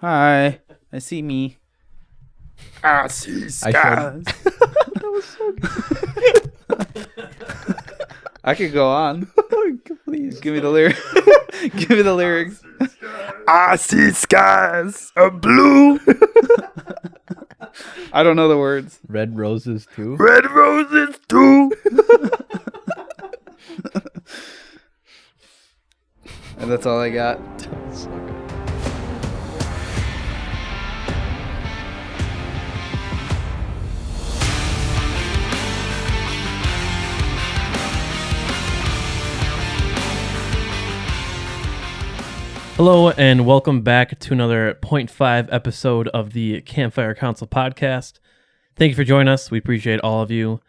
Hi, I see me. I see skies. That was so good. I could go on. Please. Give me the lyrics. Give me the lyrics. I see skies of blue. I don't know the words. Red roses too. Red roses too. And that's all I got. So good. Hello and welcome back to another 0.5 episode of the Campfire Council podcast. Thank you for joining us. We appreciate all of you.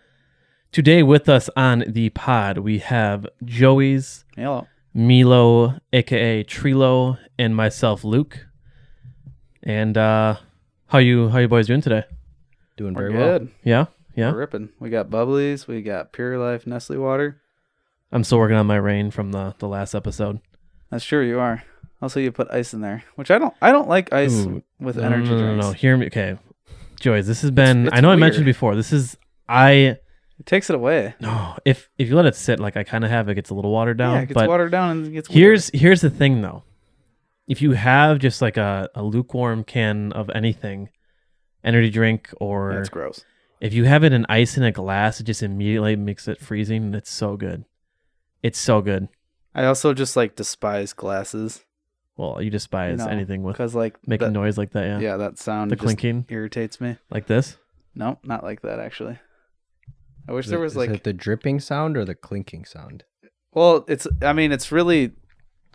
Today with us on the pod, we have Joey's, Hello. Milo, aka Trilo, and myself, Luke. And how you boys doing today? Doing We're very well. good. Yeah? We're ripping. We got bubblies. We got Pure Life Nestle water. I'm still working on my rain from the last episode. That's true. You are. Also, you put ice in there, which I don't like ice Ooh, with energy drinks. No. Hear me. Okay. Joey's, this has been, It's I know weird. I mentioned before, It takes it away. No, if you let it sit, like I kind of have, it gets a little watered down. Yeah, it gets but watered down and it gets weird. here's the thing though. If you have just like a lukewarm can of anything, energy drink, or That's gross. if you have it in ice in a glass, it just immediately makes it freezing, and it's so good. It's so good. I also just like despise glasses. Well, you despise anything with because like making that, noise like that. Yeah, that sound The just clinking irritates me. like this. No, not like that actually. I wish Is there it- was is like. it the dripping sound or the clinking sound? Well, it's. I mean, it's really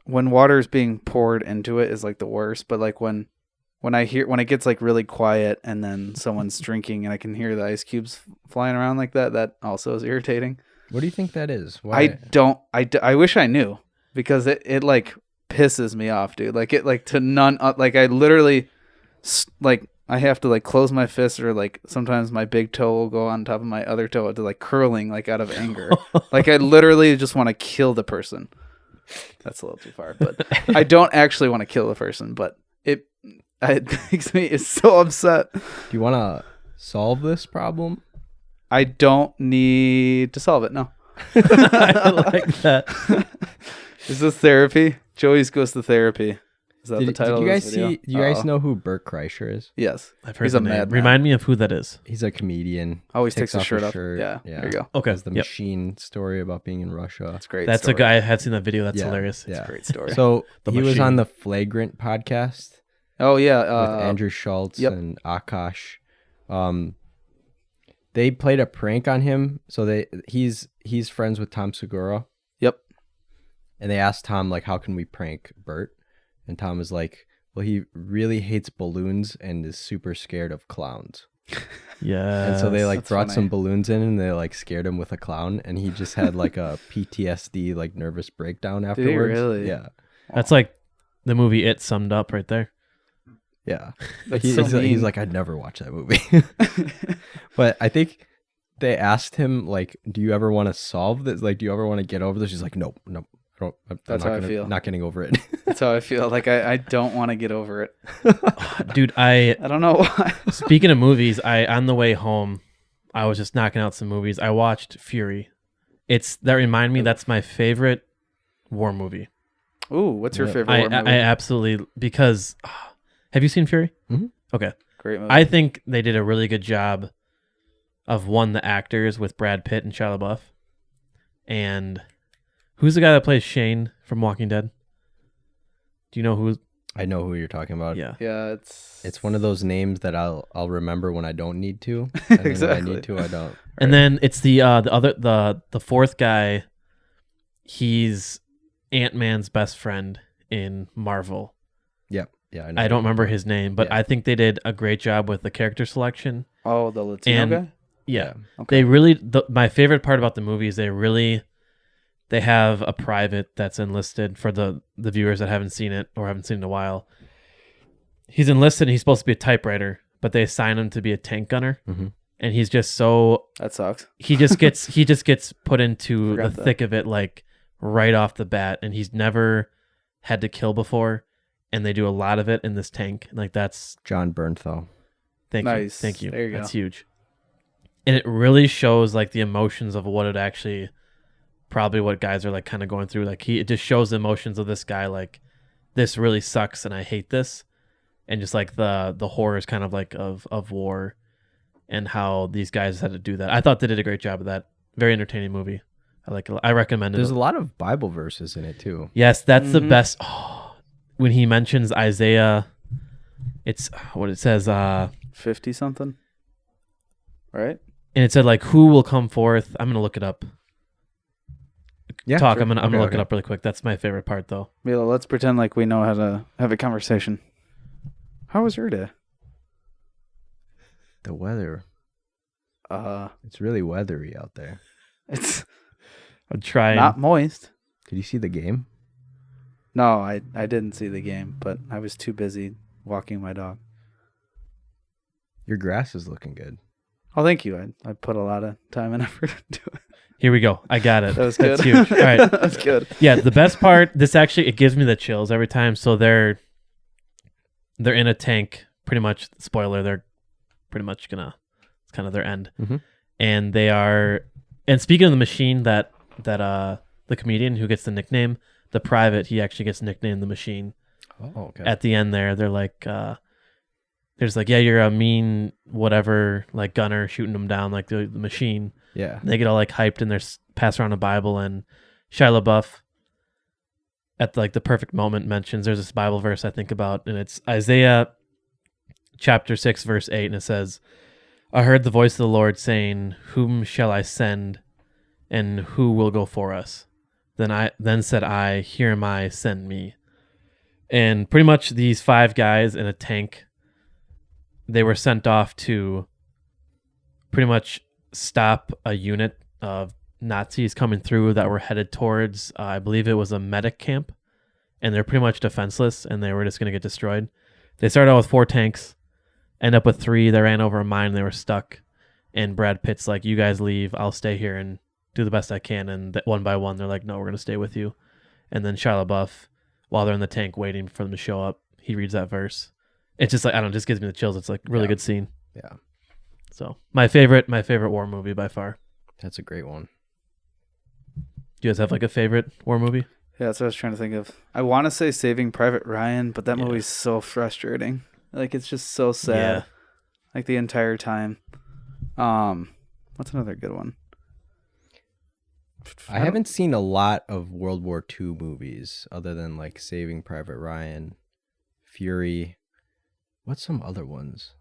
when water is being poured into it is like the worst. But like when it gets like really quiet and then someone's drinking and I can hear the ice cubes flying around like that, that also is irritating. What do you think that is? Why? I wish I knew because it like pisses me off, dude. Like it like to none. Like I literally like. I have to like close my fist, or like sometimes my big toe will go on top of my other toe to like curling like out of anger. Like I literally just want to kill the person. That's a little too far, but I don't actually want to kill the person, but it makes me so upset. Do you want to solve this problem? I don't need to solve it. No. I like that. Is this therapy? Joey's goes to therapy. Is that the title Did you of guys this video? see? Do you guys know who Bert Kreischer is? Yes. I've heard He's the a name. madman. Remind me of who that is. He's a comedian. Always takes his off shirt his off. Yeah. There you go. Okay. Has the machine story about being in Russia. That's great. That's story. a guy. I had seen that video. That's Yeah, hilarious. yeah. It's a great story. So The he was machine. on the Flagrant podcast Oh yeah. with Andrew Schultz yep. and Akash. They played a prank on him. So he's friends with Tom Segura. Yep. And they asked Tom, like, how can we prank Bert? And Tom was like, well, he really hates balloons and is super scared of clowns. Yeah. And so they like that's brought funny. some balloons in and they like scared him with a clown. And he just had like a PTSD, like nervous breakdown Did afterwards. he really? Yeah. That's like the movie It summed up right there. Yeah. That's He's so mean. like, I'd never watch that movie. But I think they asked him, like, do you ever want to solve this? Like, do you ever want to get over this? He's like, nope. I'm That's not how I feel. Not getting over it. That's how I feel. Like I don't want to get over it. Dude, I I don't know why. speaking of movies, on the way home, I was just knocking out some movies. I watched Fury. That reminded me that's my favorite war movie. Ooh, what's your Yeah. favorite war movie? I absolutely because have you seen Fury? Mhm. Okay. Great movie. I think they did a really good job of the actors with Brad Pitt and Shia LaBeouf. And who's the guy that plays Shane from Walking Dead? Do you know who? I know who you're talking about. Yeah. Yeah, It's one of those names that I'll remember when I don't need to. And then Exactly. when I need to, I don't. And then it's the fourth guy. He's Ant-Man's best friend in Marvel. Yep. Yeah. I know. I don't remember his name, but Yeah. I think they did a great job with the character selection. Oh, the Latino And- guy. Yeah. Okay. They really my favorite part about the movie is they have a private that's enlisted for the viewers that haven't seen it or haven't seen it in a while. He's enlisted and he's supposed to be a typewriter, but they assign him to be a tank gunner. Mhm. And he's just so That sucks. he just gets put into the Forgot that. thick of it like right off the bat, and he's never had to kill before. and they do a lot of it in this tank. Like that's John Bernthal. Nice. thank you. There you go. That's huge, and it really shows like the emotions of what it actually, probably what guys are like kind of going through. Like it just shows the emotions of this guy. Like this really sucks, and I hate this, and just like the horrors kind of like of war, and how these guys had to do that. I thought they did a great job of that. Very entertaining movie. I like it. I recommend it. There's a lot of Bible verses in it too. Yes, that's the best. Oh, when he mentions Isaiah, it's what it says. 50 something, right? And it said like, "Who will come forth?" I'm gonna look it up. Yeah, Talk. sure. I'm gonna look Okay. it up really quick. That's my favorite part, though. Mila, let's pretend like we know how to have a conversation. How was your day? The weather. It's really weathery out there. It's I'm trying. not moist. Did you see the game? No, I didn't see the game, but I was too busy walking my dog. Your grass is looking good. Oh, thank you. I put a lot of time and effort into it. Here we go. I got it. That was good. That's huge. All right. That's good. Yeah, the best part. This actually it gives me the chills every time. So they're in a tank. Pretty much. Spoiler. They're pretty much gonna. It's kind of their end. Mm-hmm. And they are. And speaking of the machine, that the comedian who gets the nickname, the private, he actually gets nicknamed the Machine. Oh, okay. At the end there, they're like, there's like, yeah, you're a mean whatever, like gunner shooting them down like the Machine. Yeah. And they get all like hyped and they're pass around a Bible, and Shia LaBeouf at like the perfect moment mentions there's this Bible verse I think about, and it's Isaiah chapter 6 verse 8, and it says, "I heard the voice of the Lord saying, whom shall I send, and who will go for us? Then said I, here am I, send me." And pretty much these 5 guys in a tank, they were sent off to pretty much stop a unit of Nazis coming through that were headed towards, I believe it was a medic camp, and they're pretty much defenseless, and they were just going to get destroyed. They started out with 4 tanks, end up with 3. They ran over a mine, and they were stuck. And Brad Pitt's like, "You guys leave, I'll stay here and do the best I can." And one by one, they're like, "No, we're going to stay with you." And then Shia LaBeouf, while they're in the tank waiting for them to show up, he reads that verse. It's just like, I don't know, it just gives me the chills. It's like really good scene. Yeah. So my favorite war movie by far. That's a great one. Do you guys have like a favorite war movie? Yeah, that's what I was trying to think of. I want to say Saving Private Ryan, but that Yeah. movie's so frustrating. Like, it's just so sad. Yeah. Like, the entire time. What's another good one? I haven't seen a lot of World War II movies other than like Saving Private Ryan, Fury. What's some other ones?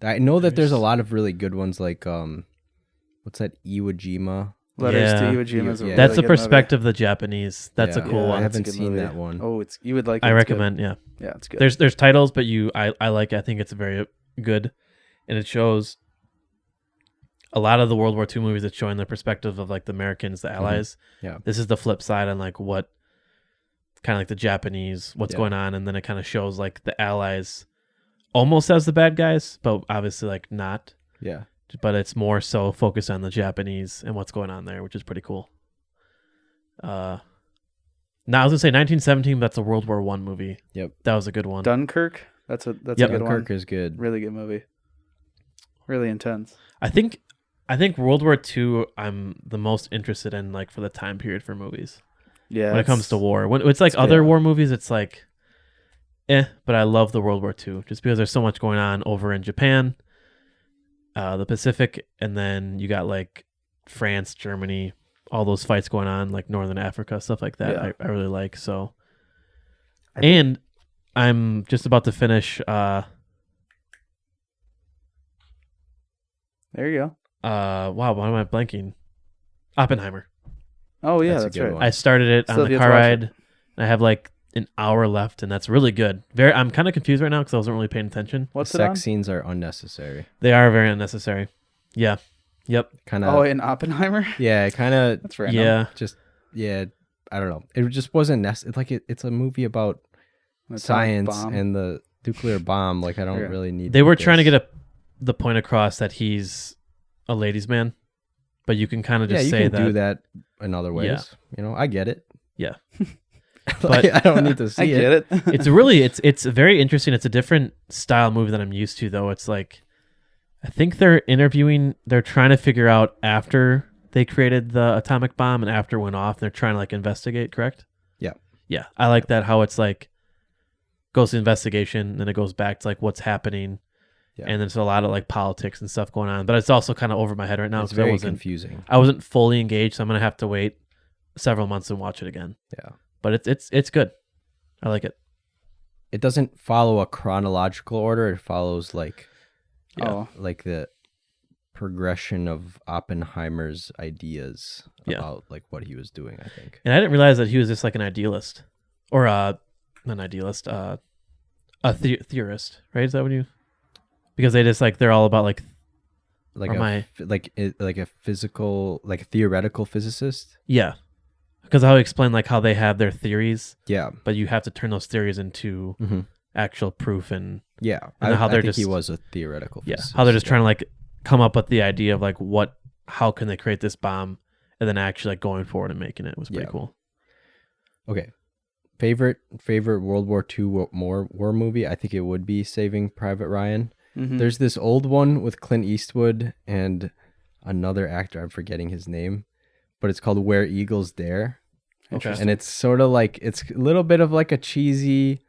I know that there's a lot of really good ones like what's that, Iwo Jima? Letters to Yeah. Iwo Jima is a Yeah. really That's the good movie. perspective of the Japanese. That's a Yeah. cool Yeah, one. I that's a haven't good seen movie. that one. Oh, you would like it. I It's recommend, yeah. good. Yeah, it's good. There's titles, but I like it. I think it's very good, and it shows a lot of the World War II movies. It's showing the perspective of like the Americans, the Allies. Yeah. This is the flip side on like what kind of like the Japanese, what's Yeah. going on, and then it kind of shows like the Allies almost as the bad guys, but obviously like not. Yeah. But it's more so focused on the Japanese and what's going on there, which is pretty cool. Now I was gonna say 1917, but that's a World War I movie. Yep. That was a good one. Dunkirk. That's Yep. a good Dunkirk one. is good. Really good movie. Really intense. I think World War II I'm the most interested in, like for the time period for movies. Yeah. When it comes to war, when it's like it's other good. war movies, it's like, but I love the World War II just because there's so much going on over in Japan, the Pacific, and then you got like France, Germany, all those fights going on, like Northern Africa, stuff like that. Yeah. I really like so. And I'm just about to finish. There you go. Wow, why am I blanking? Oppenheimer. Oh yeah, That's a that's good right. one. I started it Still on the have car to watch ride. I have like an hour left, and that's really good. I'm kind of confused right now because I wasn't really paying attention. What's the it on? sex scenes are unnecessary. They are very unnecessary. Yeah. Yep. Kind Oh, of. in Oppenheimer. Yeah. Kind of. That's random. Yeah. Just. Yeah. I don't know. It just wasn't necessary. Like it's a movie about Atomic science bomb. and the nuclear bomb. Like I don't Yeah. really need. They were trying to this. get the point across that he's a ladies' man, but you can kind of Yeah, just you say can that. do that in other ways. Yeah. You know, I get it. Yeah. But I don't need to see I get it. it's very interesting. It's a different style movie than I'm used to, though. It's like, I think they're trying to figure out after they created the atomic bomb and after it went off, they're trying to like investigate, correct? Yeah. Yeah. I like that, how it's like goes to investigation, then it goes back to like what's happening. Yeah. And there's a lot of like politics and stuff going on. But it's also kind of over my head right now. It's 'cause very confusing. I wasn't fully engaged, so I'm gonna have to wait several months and watch it again. Yeah. But it's good. I like it. It doesn't follow a chronological order. It follows like like the progression of Oppenheimer's ideas about like what he was doing, I think. And I didn't realize that he was just like an idealist, or not an idealist, a theorist, right? Is that what you? Because they just like they're all about like like a physical, like a theoretical physicist. Yeah, because how he explained like how they have their theories, Yeah, but you have to turn those theories into actual proof and yeah. and how they're I think just he was a theoretical physicist. how they're just trying to like come up with the idea of like how can they create this bomb, and then actually like going forward and making it was pretty cool. Okay. Favorite World War II war movie? I think it would be Saving Private Ryan. Mm-hmm. There's this old one with Clint Eastwood and another actor. I'm forgetting his name, but it's called Where Eagles Dare. Okay. And it's sort of like, it's a little bit of like a cheesy,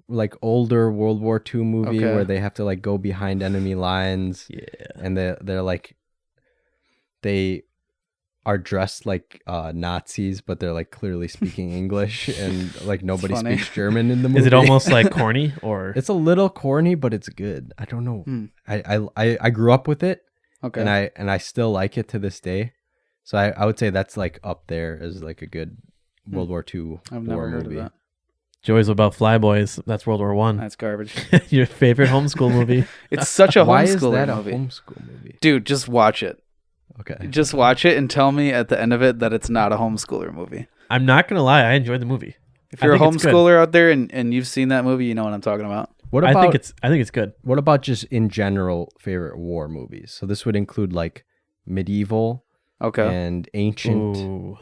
like older World War II movie where they have to like go behind enemy lines. Yeah. And they're like, they are dressed like Nazis, but they're like clearly speaking English, and like nobody speaks German in the movie. Is it almost like corny, or It's a little corny, but it's good. I don't know. I grew up with it, and I still like it to this day. So I would say that's like up there as like a good World War II I've war never heard movie. of that. Joey's about Flyboys? That's World War One. That's garbage. Your favorite homeschool movie? It's such a Why is homeschooler that movie. a homeschool movie? Dude, just watch it. Okay. Just watch it and tell me at the end of it that it's not a homeschooler movie. I'm not gonna lie, I enjoyed the movie. If you're a I think it's good. homeschooler out there and you've seen that movie, you know what I'm talking about. What about I think it's good. what about just in general favorite war movies? So this would include like medieval Okay. and ancient, Ooh.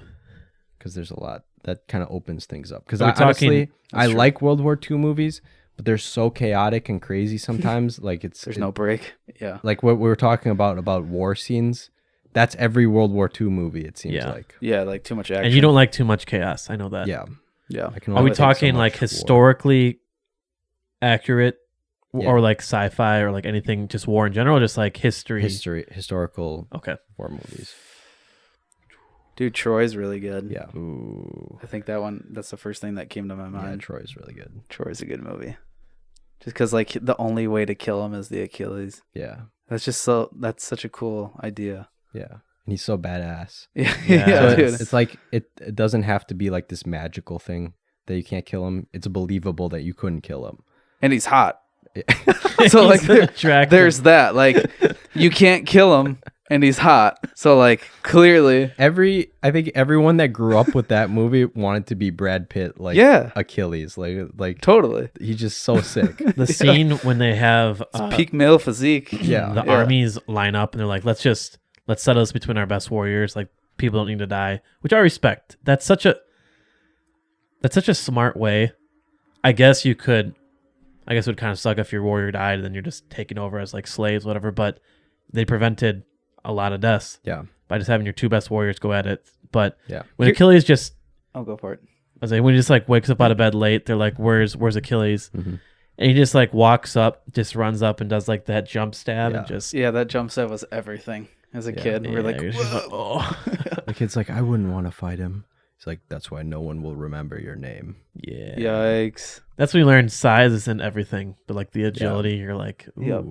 because there's a lot that kind of opens things up. Because Are we honestly, talking- I true. like World War II movies, but they're so chaotic and crazy sometimes. Like There's no break. Yeah. like what we were talking about war scenes. That's every World War II movie. It seems Yeah. like. Yeah, like too much action. And you don't like too much chaos. I know that. Yeah. Yeah. I can Are only we take so talking much like war. historically accurate, Yeah. or like sci-fi, or like anything, just war in general, or just like historical Okay. war movies? Dude, Troy's really good. Yeah. Ooh. I think that's the first thing that came to my Yeah, mind. Troy's really good. Troy's a good movie. Just because, like, the only way to kill him is the Achilles. Yeah. That's such a cool idea. Yeah. And he's so badass. Yeah, Yeah. yeah, So dude. it's like it doesn't have to be like this magical thing that you can't kill him. It's believable that you couldn't kill him. And he's hot. He's So, like, attractive. there's that. Like, you can't kill him, and he's hot. So, like, clearly. I think everyone that grew up with that movie wanted to be Brad Pitt, like Yeah. Achilles. Like Totally. he's just so sick. the scene when they have Peak male physique. Yeah. the Yeah. armies line up and they're like, let's settle this between our best warriors. Like, people don't need to die, which I respect. That's such a smart way. I guess it would kind of suck if your warrior died and then you're just taking over as like slaves, whatever. But they prevented a lot of deaths Yeah. by just having your two best warriors go at it. But Yeah. when Achilles just, I'll go for it. I was like, when he just like wakes up out of bed late, they're like, where's Achilles? Mhm. And he just like walks up, just runs up and does like that jump stab Yeah. and just. Yeah, that jump set was everything. As a kid, we were like, you're just like, oh. The kid's like, I wouldn't want to fight him. He's like, that's why no one will remember your name. Yeah. yikes. That's when you learn size isn't everything, but like the agility, you're like, ooh. Yep.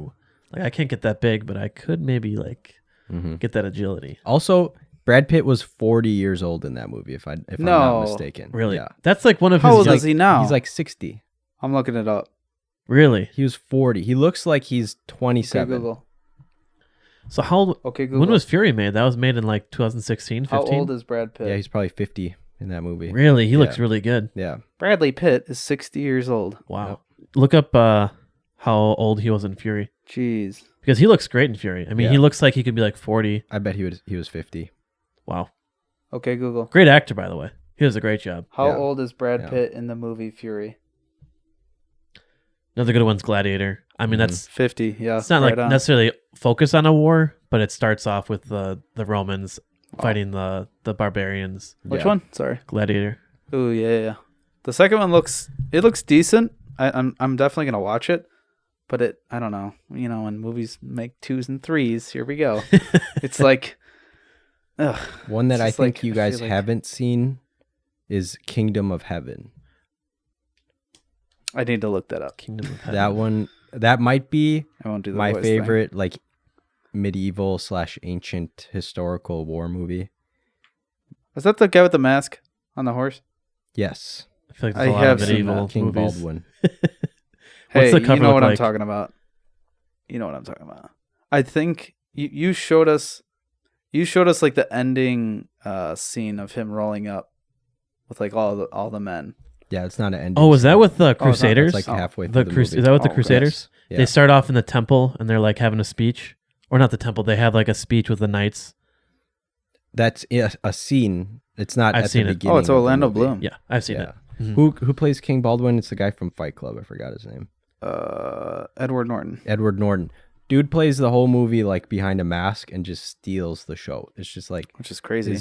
Like I can't get that big, but I could maybe like Mhm. get that agility. Also, Brad Pitt was 40 years old in that movie, if I'm No. not mistaken. Really? Yeah. That's like one of How his old young- is he now? He's like 60. I'm looking it up. Really? He was 40. He looks like he's Okay, 27. Google. So how old, Okay, Google. when was Fury made? That was made in like 2016, 15? How old is Brad Pitt? Yeah, he's probably 50 in that movie. Really? He looks Yeah. really good. Yeah. Bradley Pitt is 60 years old. Wow. Look up how old he was in Fury. Jeez. Because he looks great in Fury. I mean, Yeah. he looks like he could be like 40. I bet he was 50. Wow. Okay, Google. Great actor, by the way. He does a great job. How Yeah. old is Brad Yeah. Pitt in the movie Fury? Another good one's Gladiator. I mean, that's 50. Yeah, it's not right like on. necessarily focused on a war, but it starts off with the Romans fighting the barbarians. Which Yeah. one? Sorry. Gladiator. Oh yeah. The second one looks decent. I'm definitely gonna watch it, but I don't know. You know, when movies make 2s and 3s, here we go. It's like, ugh. One that It's I just think like- you I guys feel like- haven't seen is Kingdom of Heaven. I need to look that up. Kingdom of Heaven. That one, that might be I won't do the my voice thing. favorite, like medieval / ancient historical war movie. Is that the guy with the mask on the horse? Yes, I feel like there's I a lot have of seen medieval King movies. Baldwin. Hey, the cover you know look what I'm like? talking about. You know what I'm talking about. I think you showed us. You showed us like the ending scene of him rolling up with like all the men. Yeah, it's not an ending. Oh, was that with the not- Crusaders? It's like halfway the through the movie. Is that with the Oh, Crusaders? Yeah. They start off in the temple and they're like having a speech, or not the temple. They have like a speech with the knights. That's a scene. It's not I've at seen the it. beginning. Oh, it's of the Orlando movie. Bloom. Yeah, I've seen Yeah. it. Mhm. Who plays King Baldwin? It's the guy from Fight Club. I forgot his name. Edward Norton. Edward Norton. Dude plays the whole movie like behind a mask and just steals the show. It's just like Which is crazy.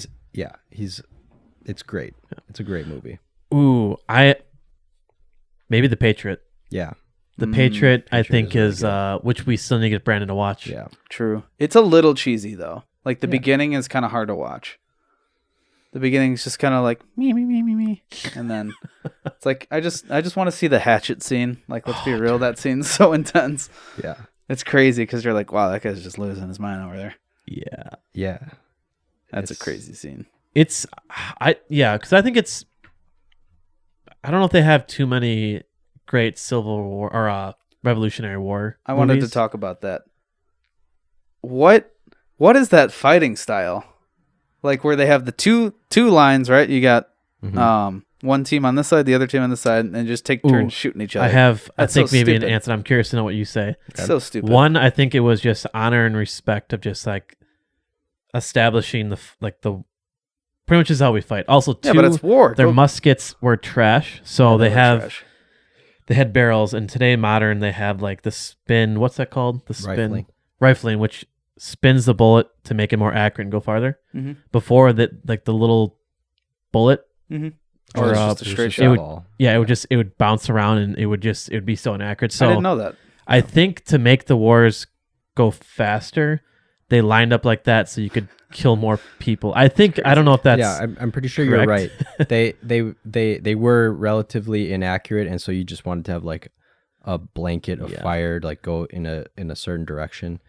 it's great. It's a great movie. Ooh, maybe The Patriot. Yeah. The Patriot, I Patriot think, is really is which we still need to get Brandon to watch. Yeah. True. It's a little cheesy though. Like the Yeah. beginning is kind of hard to watch. The beginning's just kind of like me, and then it's like I just want to see the hatchet scene. Like let's be real, that scene's so intense. Yeah. It's crazy because you're like, wow, that guy's just losing his mind over there. Yeah. Yeah. That's a It's- crazy scene. Because I think it's. I don't know if they have too many great Civil War or Revolutionary War. I wanted to movies. talk about that. What is that fighting style? Like where they have the two lines, right? You got Mhm. one team on this side, the other team on this side, and just take turns Ooh, shooting each other. I That's think so maybe stupid. an answer. I'm curious to know what you say. It's so stupid. One, I think it was just honor and respect of just like establishing the pretty much is how we fight. Also, two, yeah, but it's war. their Go- muskets were trash, so They they were have trash. they had barrels, and today modern they have like the spin. What's that called? The spin rifling, which spins the bullet to make it more accurate and go farther. Mhm. Before that, like the little bullet, Mhm. or, Or it's uh, just a straight It's shot. it would- ball. yeah, it would bounce around and it would be so inaccurate. So I didn't know that. I think to make the wars go faster, they lined up like that so you could kill more people. I don't know if that's Yeah, I'm pretty sure you're right. correct. They were relatively inaccurate, and so you just wanted to have like a blanket of Yeah. fire, like go in a certain direction.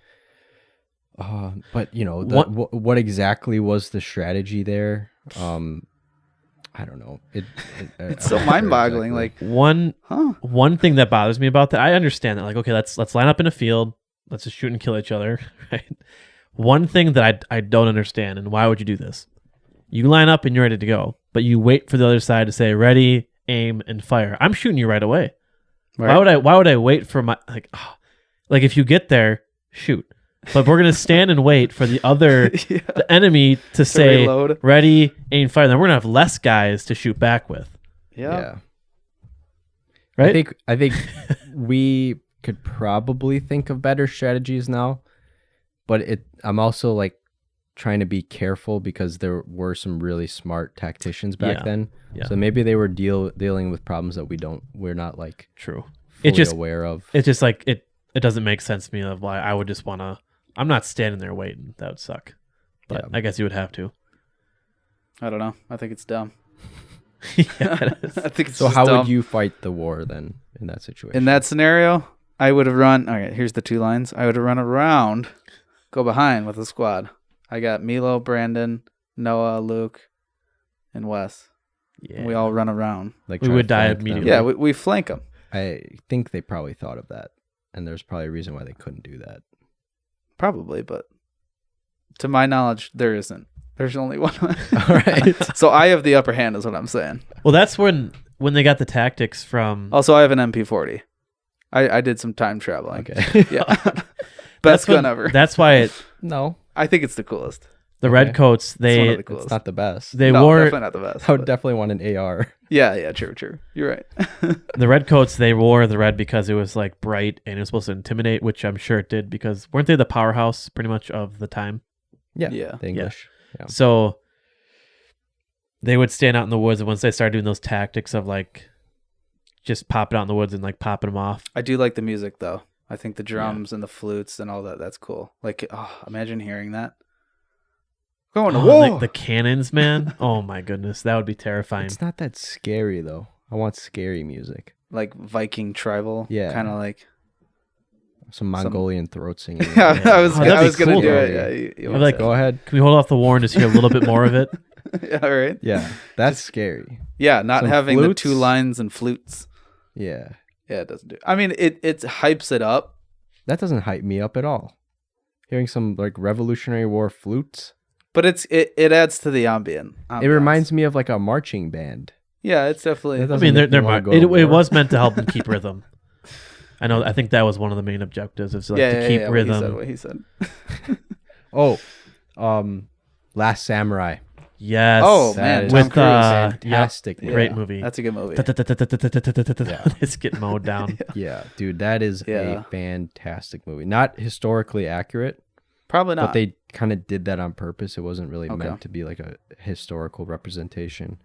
But you know, what exactly was the strategy there? I don't know. It's so mind-boggling. Like, one huh? one thing that bothers me about that. I understand that, like, okay, let's line up in a field, let's just shoot and kill each other, right? One thing that I don't understand, and why would you do this? You line up and you're ready to go, but you wait for the other side to say ready, aim, and fire. I'm shooting you right away. Right. Why would I wait for my like if you get there, shoot. But we're gonna stand and wait for the other Yeah. the enemy to say reload. ready, aim, fire. Then we're gonna have less guys to shoot back with. Yeah. Right? I think we could probably think of better strategies now, but I'm also like trying to be careful because there were some really smart tacticians back Yeah. then. Yeah. So maybe they were dealing with problems that we're not like True. fully aware of. It's just like it doesn't make sense to me of why I would just wanna I'm not standing there waiting. That would suck. But Yeah. I guess you would have to. I don't know. I think it's dumb. Yeah, it is. I think it's So just how dumb. would you fight the war then in that situation? In that scenario, I would have run. All right, here's the two lines. I would have run around, go behind with a squad. I got Milo, Brandon, Noah, Luke, and Wes. Yeah. And we all run around. like we try would to die flank them. immediately. Yeah, we flank them. I think they probably thought of that, and there's probably a reason why they couldn't do that. Probably, but to my knowledge, there isn't. There's only one. All right. So I have the upper hand, is what I'm saying. Well, that's when they got the tactics from Also, I have an MP40. I did some time traveling. Okay. Yeah. That's Best when- gun ever. That's why No. I think it's the coolest. The Okay. redcoats, It's one of they the It's coolest. not the best. they No, wore definitely not the best. I would but- definitely want an AR. Yeah, true. You're right. the redcoats. They wore the red because it was like bright and it was supposed to intimidate, which I'm sure it did because weren't they the powerhouse pretty much of the time? Yeah. Yeah. The English. Yeah. So they would stand out in the woods, and once they started doing those tactics of like just popping out in the woods and like popping them off. I do like the music though. I think the drums and the flutes and all that's cool. Like, imagine hearing that. Going to war. The cannons, man. Oh my goodness, that would be terrifying. It's not that scary though. I want scary music. Like Viking tribal. Yeah. Kind of like. Some Mongolian throat singing. Yeah, I was, Oh, that'd I be was gonna cool, do though. it. Yeah, you I'm want like, to. Go ahead. Can we hold off the war and just hear a little bit more of it? Yeah, all right. Yeah, that's scary. Yeah, not Some having flutes? the two lines and flutes. Yeah, Yeah, it doesn't do. I mean, it hypes it up. that doesn't hype me up at all. Hearing some like Revolutionary War flutes, But it adds to the ambient. it reminds me of like a marching band. Yeah, it's definitely. That I doesn't mean, make me they're wanna mar- go to it war. was meant to help them keep rhythm. I think that was one of the main objectives. Is like to keep rhythm. What he said. Oh, Last Samurai. Yes. Oh, That man, is Tom with Cruise. fantastic. Yeah. great movie. That's a good movie. It's getting mowed down. Yeah, dude, that is Yeah. a fantastic movie. Not historically accurate, Probably not. but they kind of did that on purpose. It wasn't really Okay. meant to be like a historical representation.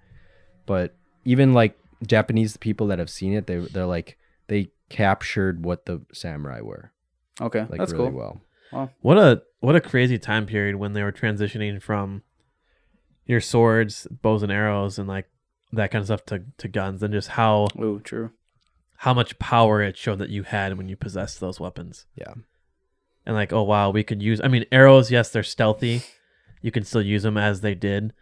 But even like Japanese people that have seen it, they're like they captured what the samurai were Okay, like that's really cool. well. What a crazy time period when they were transitioning from your swords, bows and arrows, and like that kind of stuff to guns, and just how Ooh, true. much power it showed that you had when you possessed those weapons. Yeah. And like, oh wow, we could use. I mean, arrows. Yes, they're stealthy. You can still use them as they did,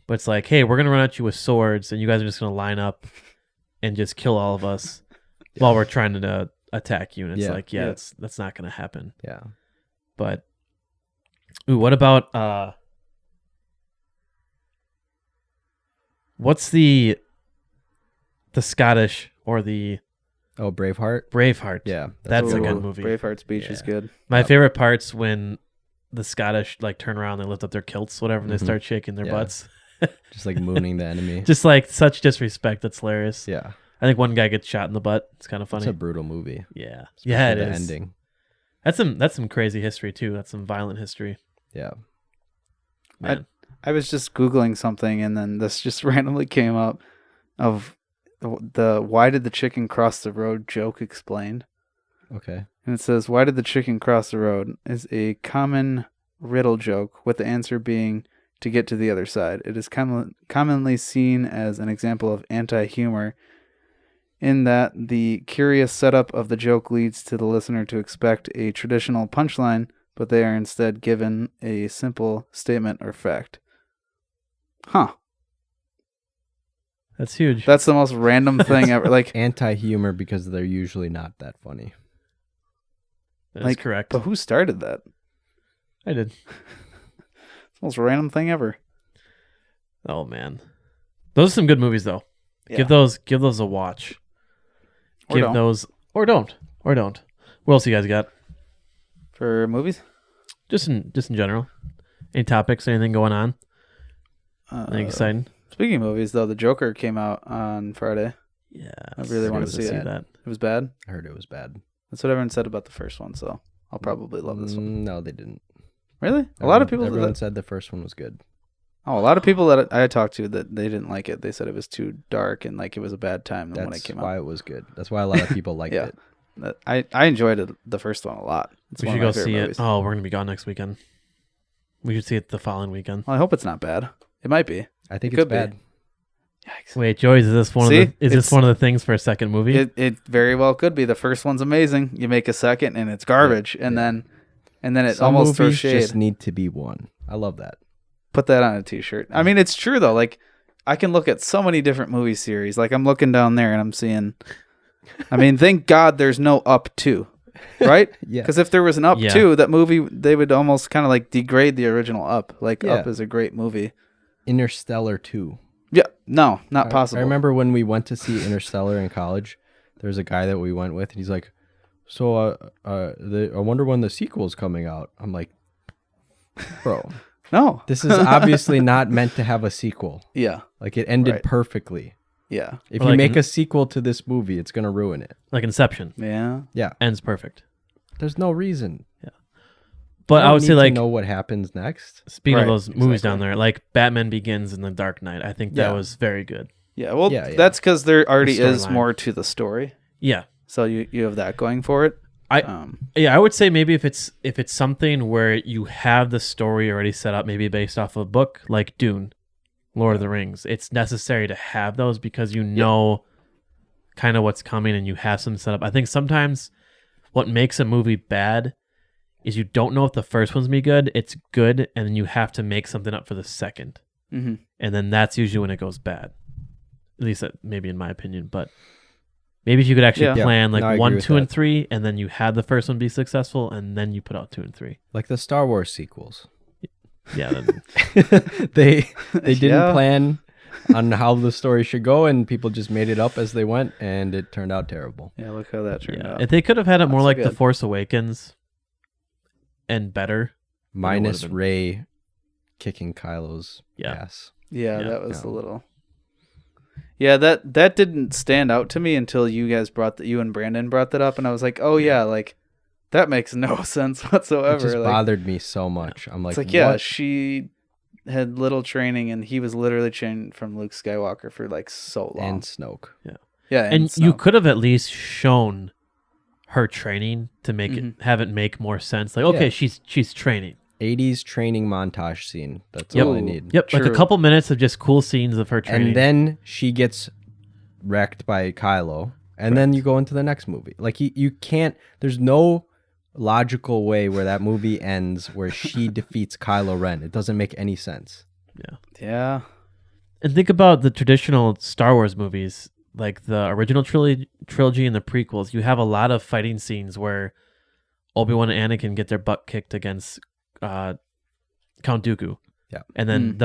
but it's like, hey, we're gonna run at you with swords, and you guys are just gonna line up and just kill all of us while we're trying to attack you. And it's Yeah. like, Yeah. that's not gonna happen. Yeah. But ooh, what about what's the Scottish or the Oh, Braveheart. Braveheart? Yeah, That's a really good cool. movie. Braveheart's Beach is Yeah. good. My Yep. favorite part's when the Scottish like turn around, they lift up their kilts, whatever, and they Mhm. start shaking their Yeah. butts. Just like mooning the enemy. Just like such disrespect. That's hilarious. Yeah, I think one guy gets shot in the butt. It's kind of it's funny. a brutal movie. Yeah, especially yeah, it the is. ending. That's some crazy history too. That's some violent history. Yeah, Man. I was just Googling something and then this just randomly came up of the why did the chicken cross the road joke explained. okay. And it says, why did the chicken cross the road is a common riddle joke, with the answer being to get to the other side. It is commonly seen as an example of anti-humor in that the curious setup of the joke leads to the listener to expect a traditional punchline, but they are instead given a simple statement or fact. Huh. That's huge. That's the most random thing ever. Like, Anti-humor because they're usually not that funny. That's like, correct. but who started that? I did. It's the most random thing ever. Oh man, those are some good movies though. Yeah. Give those a watch. Or Give don't. those or don't. What else you guys got? For movies? Just in general. Any topics? Anything going on? Anything exciting? Speaking of movies, though, The Joker came out on Friday. Yeah, I really wanna see it. that. It was bad. I heard it was bad. That's what everyone said about the first one, so I'll probably love this one. No, they didn't. Really? A lot of people. Everyone said the first one was good. A lot of people that I talked to that they didn't like it. They said it was too dark and like it was a bad time when it That's came why out. it was good. That's why a lot of people liked Yeah. it. I enjoyed it, the first one a lot. It's We one should of my go favorite see movies. it. Oh, we're gonna be gone next weekend. We should see it the following weekend. Well, I hope it's not bad. It might be. I think It it's could be. bad. Yikes. Wait, Joey, is this one See? of the? Is this It's- one of the things for a second movie? It very well could be. The first one's amazing. You make a second and it's garbage, and then it Some almost throws movies shade. just need to be one. I love that. Put that on a t-shirt. I mean, it's true though. Like, I can look at so many different movie series. Like, I'm looking down there and I'm seeing. I mean, thank God there's no Up 2, right? Yeah. Because if there was an Up Yeah. 2, that movie they would almost kind of like degrade the original Up. Like, Yeah. Up is a great movie. Interstellar 2. Yeah, no, not I- possible. I remember when we went to see Interstellar in college, there was a guy that we went with, and he's like, so I wonder when the sequel's coming out. I'm like, bro, No. This is obviously not meant to have a sequel. Yeah. Like it ended Right. perfectly. Yeah. If Or you like make in- a sequel to this movie, it's gonna ruin it. Like Inception Yeah. Yeah, ends perfect. there's no reason. But I would need say to like know what happens next. speaking Right, of those movies exactly. down there, like Batman Begins and The Dark Knight, I think that Yeah. was very good. Yeah. Well, Yeah, yeah. that's because there already is storyline. more to the story. Yeah. So you have that going for it. Yeah, I would say maybe if it's something where you have the story already set up, maybe based off of a book like Dune, Lord of the Rings, it's necessary to have those because you know kind of what's coming and you have some set up. I think sometimes what makes a movie bad is you don't know if the first one's gonna be good. It's good, and then you have to make something up for the second, Mm-hmm. and then that's usually when it goes bad. At least maybe in my opinion, but maybe if you could actually Yeah. plan No, I like agree 1, with 2, and that. 3, and then you had the first one be successful, and then you put out 2 and 3. Like the Star Wars sequels. Yeah, then, they didn't Yeah. plan on how the story should go, and people just made it up as they went, and it turned out terrible. Yeah. Look how that turned yeah. out. If they could have had it more Not so like The good. Force Awakens and better, Minus would've been- Rey kicking Kylo's Yeah. ass. Yeah, Yeah. that was a No. little. Yeah, that didn't stand out to me until you guys you and Brandon brought that up, and I was like, oh yeah, like that makes no sense whatsoever. It just like, bothered me so much. I'm like, it's like, yeah, what? she had little training, and he was literally trained from Luke Skywalker for like so long. And Snoke. yeah, and you Snoke. could have at least shown her training to make Mhm. it have it make more sense. Like, okay, Yeah. she's training. 80s training montage scene. That's Yep. all I need. Yep, like a True. couple minutes of just cool scenes of her training. And then she gets wrecked by Kylo, and then you go into the next movie. Like you can't. There's no logical way where that movie ends where she defeats Kylo Ren. It doesn't make any sense. Yeah, And think about the traditional Star Wars movies, like the original trilogy and the prequels. You have a lot of fighting scenes where Obi-Wan and Anakin get their butt kicked against Count Dooku. Yeah. And then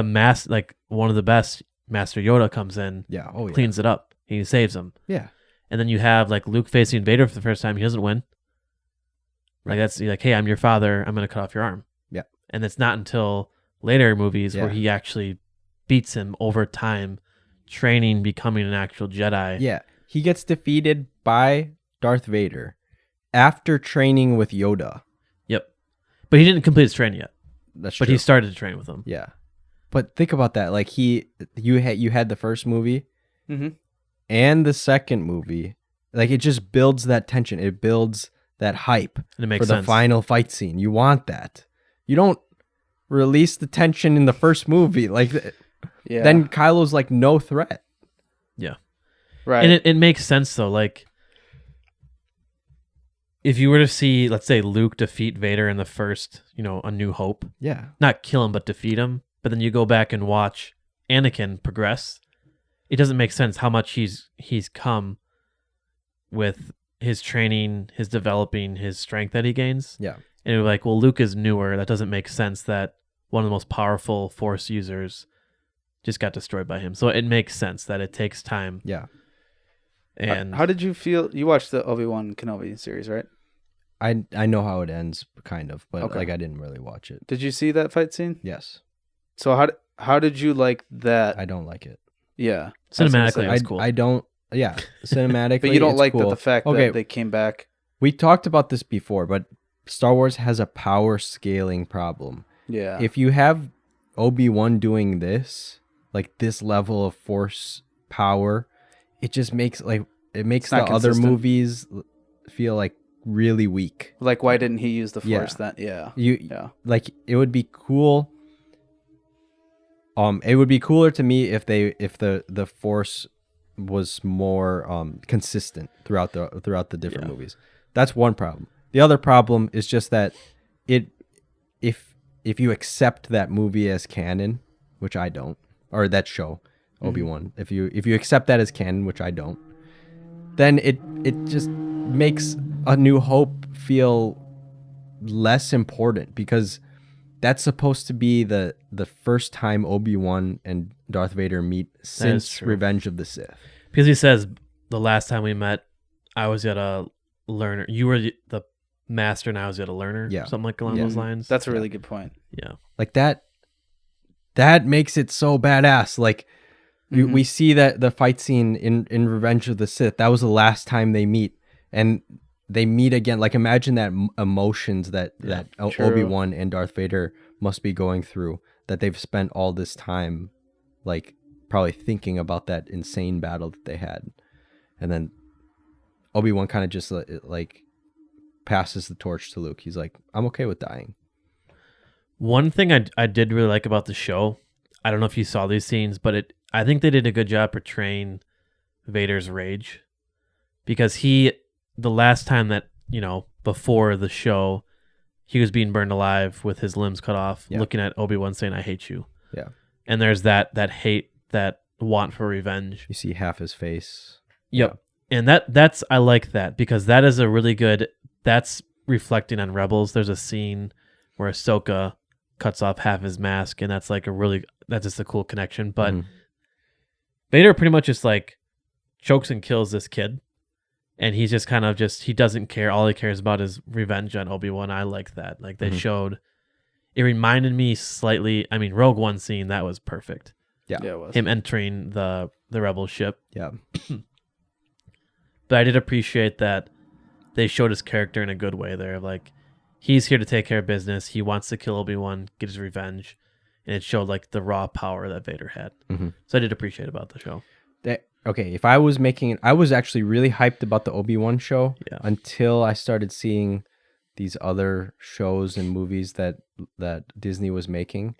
like one of the best, Master Yoda comes in, Yeah. Oh yeah. cleans it up. He saves him. Yeah. And then you have like Luke facing Vader for the first time. He doesn't win. Like that's like, hey, I'm your father. I'm going to cut off your arm. Yeah. And it's not until later movies where Yeah. he actually beats him over time, training, becoming an actual Jedi. Yeah. He gets defeated by Darth Vader after training with Yoda. Yep. But he didn't complete his training yet. That's But true. he started to train with him. Yeah. But think about that. Like you had the first movie mm-hmm. and the second movie. Like it just builds that tension. It builds that hype And it makes for the sense. final fight scene. You want that. You don't release the tension in the first movie. Like yeah. then Kylo's like no threat. Yeah. right. And it makes sense though. Like if you were to see, let's say, Luke defeat Vader in the first, A New Hope, Yeah. not kill him, but defeat him. But then you go back and watch Anakin progress. It doesn't make sense how much he's come with his training, his developing, his strength that he gains. Yeah. And you're like, well, Luke is newer. That doesn't make sense that one of the most powerful Force users just got destroyed by him. So it makes sense that it takes time. Yeah. And how did you feel? You watched the Obi-Wan Kenobi series, right? I know how it ends, kind of, but Okay. like I didn't really watch it. Did you see that fight scene? Yes. So how did you like that? I don't like it. Yeah, I was gonna cinematically, say. it was cool. I don't. Yeah. Cinematically, But you don't it's like cool. the fact Okay. that they came back. We talked about this before, but Star Wars has a power scaling problem. Yeah, If you have Obi-Wan doing this, like this level of force power, it just makes the not other consistent. movies feel like really weak. like why didn't he use the Yeah. Force then? Yeah, Yeah. Like it would be cool. It would be cooler to me if the force was more consistent throughout the different movies. That's one problem. The other problem is just that if you accept that movie as canon, which I don't, or that show Obi-Wan, if you accept that as canon, which I don't, then it just makes A New Hope feel less important because that's supposed to be the first time Obi-Wan and Darth Vader meet since true. Revenge of the Sith. Because he says the last time we met, I was yet a learner. You were the master, and I was yet a learner. Yeah. Something like along Yeah. those lines. that's a really good point. yeah. Like that that makes it so badass. Like we see that the fight scene in Revenge of the Sith, that was the last time they meet, and they meet again. Like imagine that emotions that true. Obi-Wan and Darth Vader must be going through, that they've spent all this time like probably thinking about that insane battle that they had. And then Obi-Wan kind of just like passes the torch to Luke. He's like, I'm okay with dying. One thing I did really like about the show, I don't know if you saw these scenes, but I think they did a good job portraying Vader's rage, because the last time that, before the show, he was being burned alive with his limbs cut off, looking at Obi-Wan saying, I hate you. Yeah. And there's that hate, that want for revenge. You see half his face. Yep. Yeah. And that's I like that, because that is a really good, that's reflecting on Rebels. There's a scene where Ahsoka cuts off half his mask, and that's just a cool connection. But Vader pretty much just like chokes and kills this kid, and he's just kind of he doesn't care. All he cares about is revenge on Obi-Wan. I like that. Like they showed, it reminded me slightly, Rogue One scene, that was perfect. Yeah, it was. Him entering the Rebel ship. Yeah. But I did appreciate that they showed his character in a good way there. Like, he's here to take care of business. He wants to kill Obi-Wan, get his revenge. And it showed like the raw power that Vader had. So I did appreciate about the show. Okay, if I was I was actually really hyped about the Obi-Wan show until I started seeing these other shows and movies that Disney was making.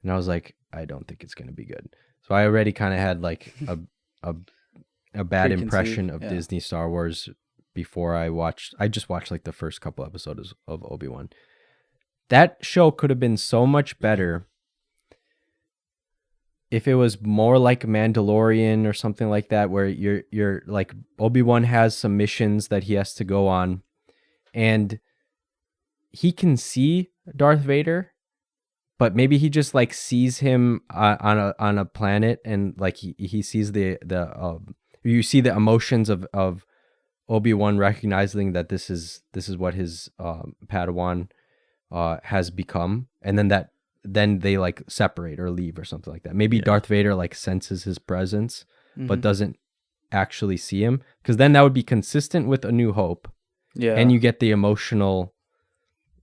And I was like, I don't think it's going to be good. So I already kind of had like a bad impression of Disney Star Wars before I just watched like the first couple episodes of Obi-Wan. That show could have been so much better if it was more like Mandalorian or something like that, where you're like Obi-Wan has some missions that he has to go on, and he can see Darth Vader, but maybe he just like sees him on a planet, and like he sees you see the emotions of Obi-Wan recognizing that this is what his Padawan has become, and then they like separate or leave or something like that. Maybe Darth Vader like senses his presence, but doesn't actually see him, because then that would be consistent with A New Hope. Yeah, and you get the emotional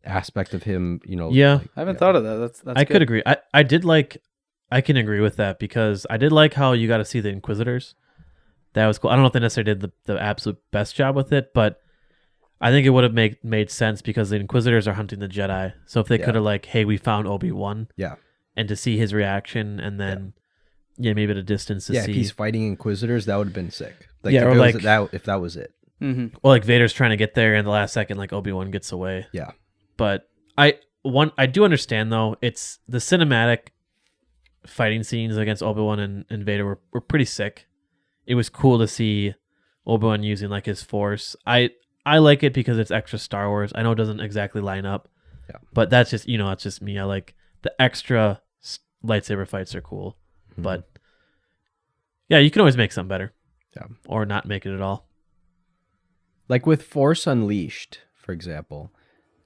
aspect of him. Yeah, I haven't thought of that. That's I good. could agree. I can agree with that, because I did like how you got to see the Inquisitors. That was cool. I don't know if they necessarily did the absolute best job with it, but I think it would have made sense, because the Inquisitors are hunting the Jedi. So if they could have like, hey, we found Obi-Wan. Yeah. And to see his reaction, and then maybe at a distance to see. If he's fighting Inquisitors, that would have been sick. Like, yeah, if that was it. Mm-hmm. Well, like Vader's trying to get there, and the last second, like Obi-Wan gets away. Yeah. But I do understand though. It's the cinematic fighting scenes against Obi-Wan and Vader were pretty sick. It was cool to see Obi-Wan using like his Force. I like it because it's extra Star Wars. I know it doesn't exactly line up, but that's just it's just me. I like the extra lightsaber fights are cool, but yeah, you can always make something better, or not make it at all. Like with Force Unleashed, for example,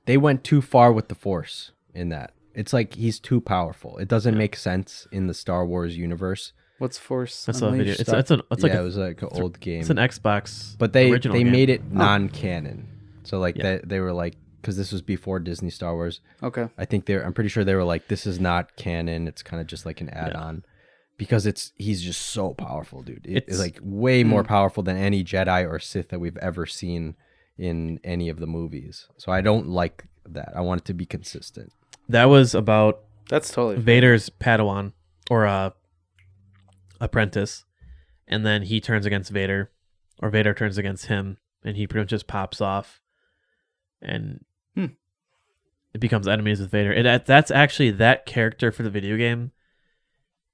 they went too far with the Force in that. It's like he's too powerful. It doesn't make sense in the Star Wars universe. What's Force? That's a video. It's like it was like an old game. It's an Xbox, but they game. made it non-canon. So like they were like, because this was before Disney Star Wars. Okay. I'm pretty sure they were like, this is not canon. It's kind of just like an add-on, because he's just so powerful, dude. It's like way more powerful than any Jedi or Sith that we've ever seen in any of the movies. So I don't like that. I want it to be consistent. That was about that's totally Vader's Padawan or apprentice, and then he turns against Vader, or Vader turns against him, and he pretty much just pops off, and it becomes enemies with Vader. That's actually, that character for the video game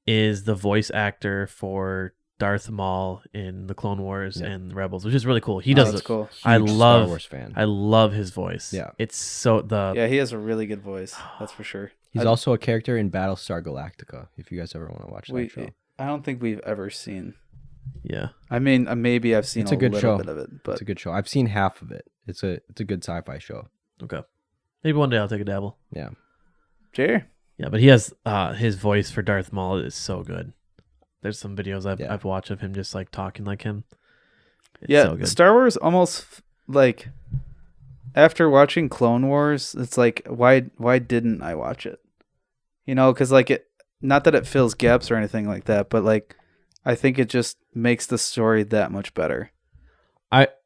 is the voice actor for Darth Maul in the Clone Wars and Rebels, which is really cool. He does it. Cool. Star Wars fan. I love his voice. Yeah, he has a really good voice. That's for sure. He's also a character in Battlestar Galactica. If you guys ever want to watch that show. I don't think we've ever seen. Yeah. I mean, maybe I've seen a good little show. bit of it, but it's a good show. I've seen half of it. It's a good sci-fi show. Okay. Maybe one day I'll take a dabble. Yeah. Jerry? Yeah, but he has his voice for Darth Maul is so good. There's some videos Yeah. I've watched of him just like talking like him. It's Yeah, so good. Star Wars almost like after watching Clone Wars, it's like why didn't I watch it? You know, because like it, not that it fills gaps or anything like that, but like I think it just makes the story that much better.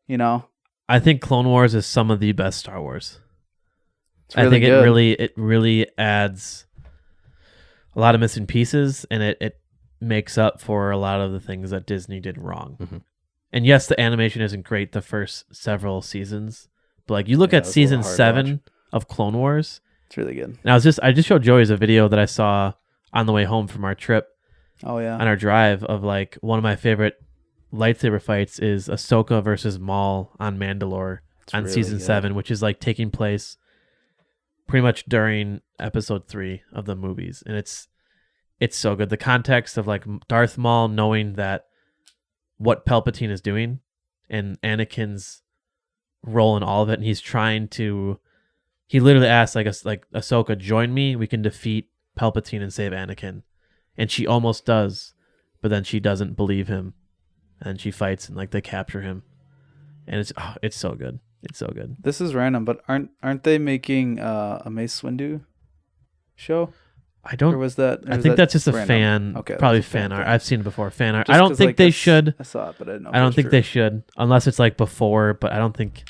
You know, I think Clone Wars is some of the best Star Wars. it's really I think good. it really adds a lot of missing pieces, and it makes up for a lot of the things that Disney did wrong. Mm-hmm. And yes, the animation isn't great the first several seasons, but like you look Yeah, at it was a season little hard to 7 watch. of Clone Wars, It's really good. and I just showed Joey's a video that I saw on the way home from our trip Oh yeah, on our drive of like one of my favorite lightsaber fights is Ahsoka versus Maul on Mandalore it's on really season good. 7, which is like taking place pretty much during episode 3 of the movies, and it's so good. The context of like Darth Maul knowing that what Palpatine is doing and Anakin's role in all of it, and he literally asks like Ahsoka, join me, we can defeat Palpatine and save Anakin, and she almost does, but then she doesn't believe him, and she fights and like they capture him, and it's so good. It's so good. This is random, but aren't they making a Mace Windu show? I Or don't. was that? Or I is think that that's just a random? fan. Okay, Probably that's a fan art. thing. I've seen it before. Fan art. Just I don't 'cause, think like, they should. I saw it, but I didn't know. I don't think they should, unless it's like before. But I don't think.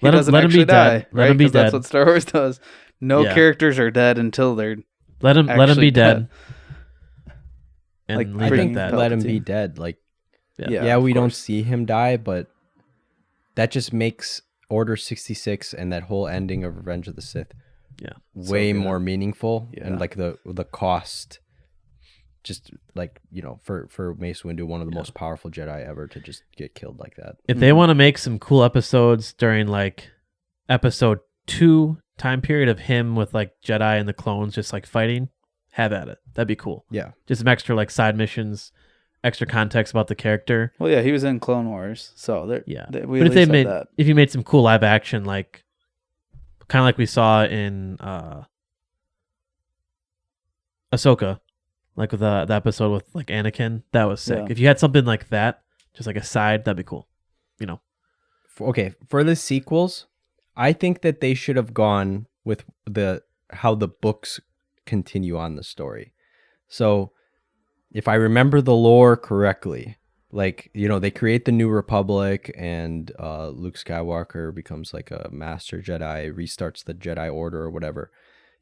Let him actually be die, dead. Let right? him be 'Cause that's dead. what Star Wars does. No Yeah. characters are dead until they're Let him be actually dead. And Like, leave I it bring think at that. let him be Palpatine. dead. Like, Yeah. yeah, of we don't course. see him die, but that just makes Order 66 and that whole ending of Revenge of the Sith Yeah. way good. more meaningful. Yeah. And like the cost, just like, you know, for Mace Windu, one of the most powerful Jedi ever, to just get killed like that. If they want to make some cool episodes during like episode 2 time period of him with like Jedi and the clones just like fighting, have at it. That'd be cool. Yeah. Just some extra like side missions, extra context about the character. Well, yeah, he was in Clone Wars, so Yeah. we But at if they least had made that. if you made some cool live action, like kind of like we saw in Ahsoka, like with the episode with like Anakin, that was sick. Yeah. If you had something like that, just like a side, that'd be cool. You know. Okay, for the sequels, I think that they should have gone with how the books continue on the story. So, if I remember the lore correctly, like, you know, they create the New Republic and Luke Skywalker becomes like a master Jedi, restarts the Jedi Order or whatever.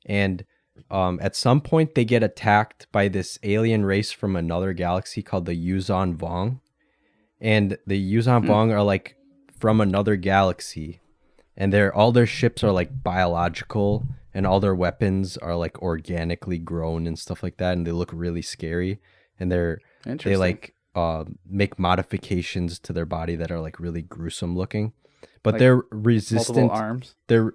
And at some point they get attacked by this alien race from another galaxy called the Yuzan Vong. And the Yuzan Vong are like from another galaxy, and all their ships are like biological, and all their weapons are like organically grown and stuff like that, and they look really scary. And they Interesting. like make modifications to their body that are like really gruesome looking, but Like they're resistant. multiple arms. They're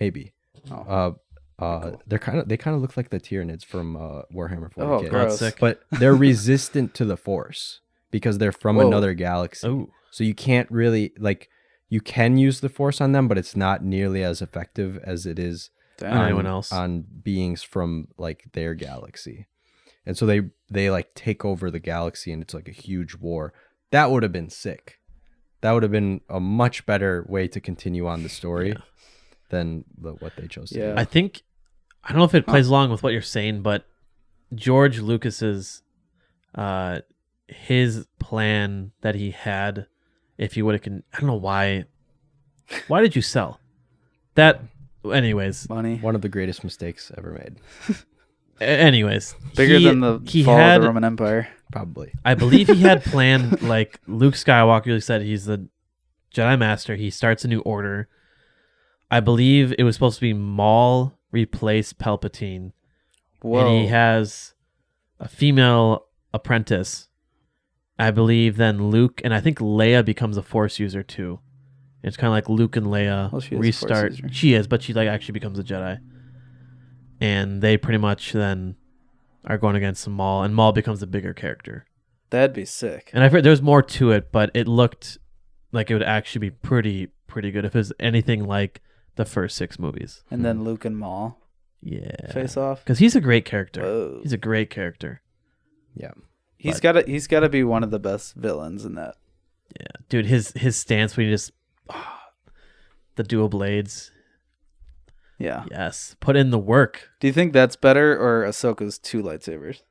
maybe Oh, cool. they kind of look like the Tyranids from Warhammer 40K. Oh, gross. sick. But they're resistant to the Force because they're from Whoa. another galaxy. Oh. So you can't really like, you can use the Force on them, but it's not nearly as effective as it is Damn. anyone else. on beings from like their galaxy. And so they like take over the galaxy, and it's like a huge war. That would have been sick. That would have been a much better way to continue on the story than what they chose to Yeah. do. I think I don't know if it plays along with what you're saying, but George Lucas's his plan that he had, if he would have, I don't know why did you sell that? Anyways, Money. One of the greatest mistakes ever made. Bigger than the he fall had, of the Roman Empire. Probably. I believe he had planned, like Luke Skywalker said, he's the Jedi Master. He starts a new order. I believe it was supposed to be Maul replace Palpatine. Whoa. And he has a female apprentice. I believe then Luke, and I think Leia becomes a Force user too. It's kind of like Luke and Leia Well, she is a Force restart. user. She is, but she like actually becomes a Jedi. And they pretty much then are going against Maul, and Maul becomes a bigger character. That'd be sick. And I've heard there's more to it, but it looked like it would actually be pretty good if it was anything like the first 6 movies. And then Luke and Maul. Yeah. Face Off. Because he's a great character. Whoa. He's a great character. Yeah. He's got to be one of the best villains in that. Yeah. Dude, his stance when he just the dual blades. Yeah. Yes. Put in the work. Do you think that's better or Ahsoka's 2 lightsabers?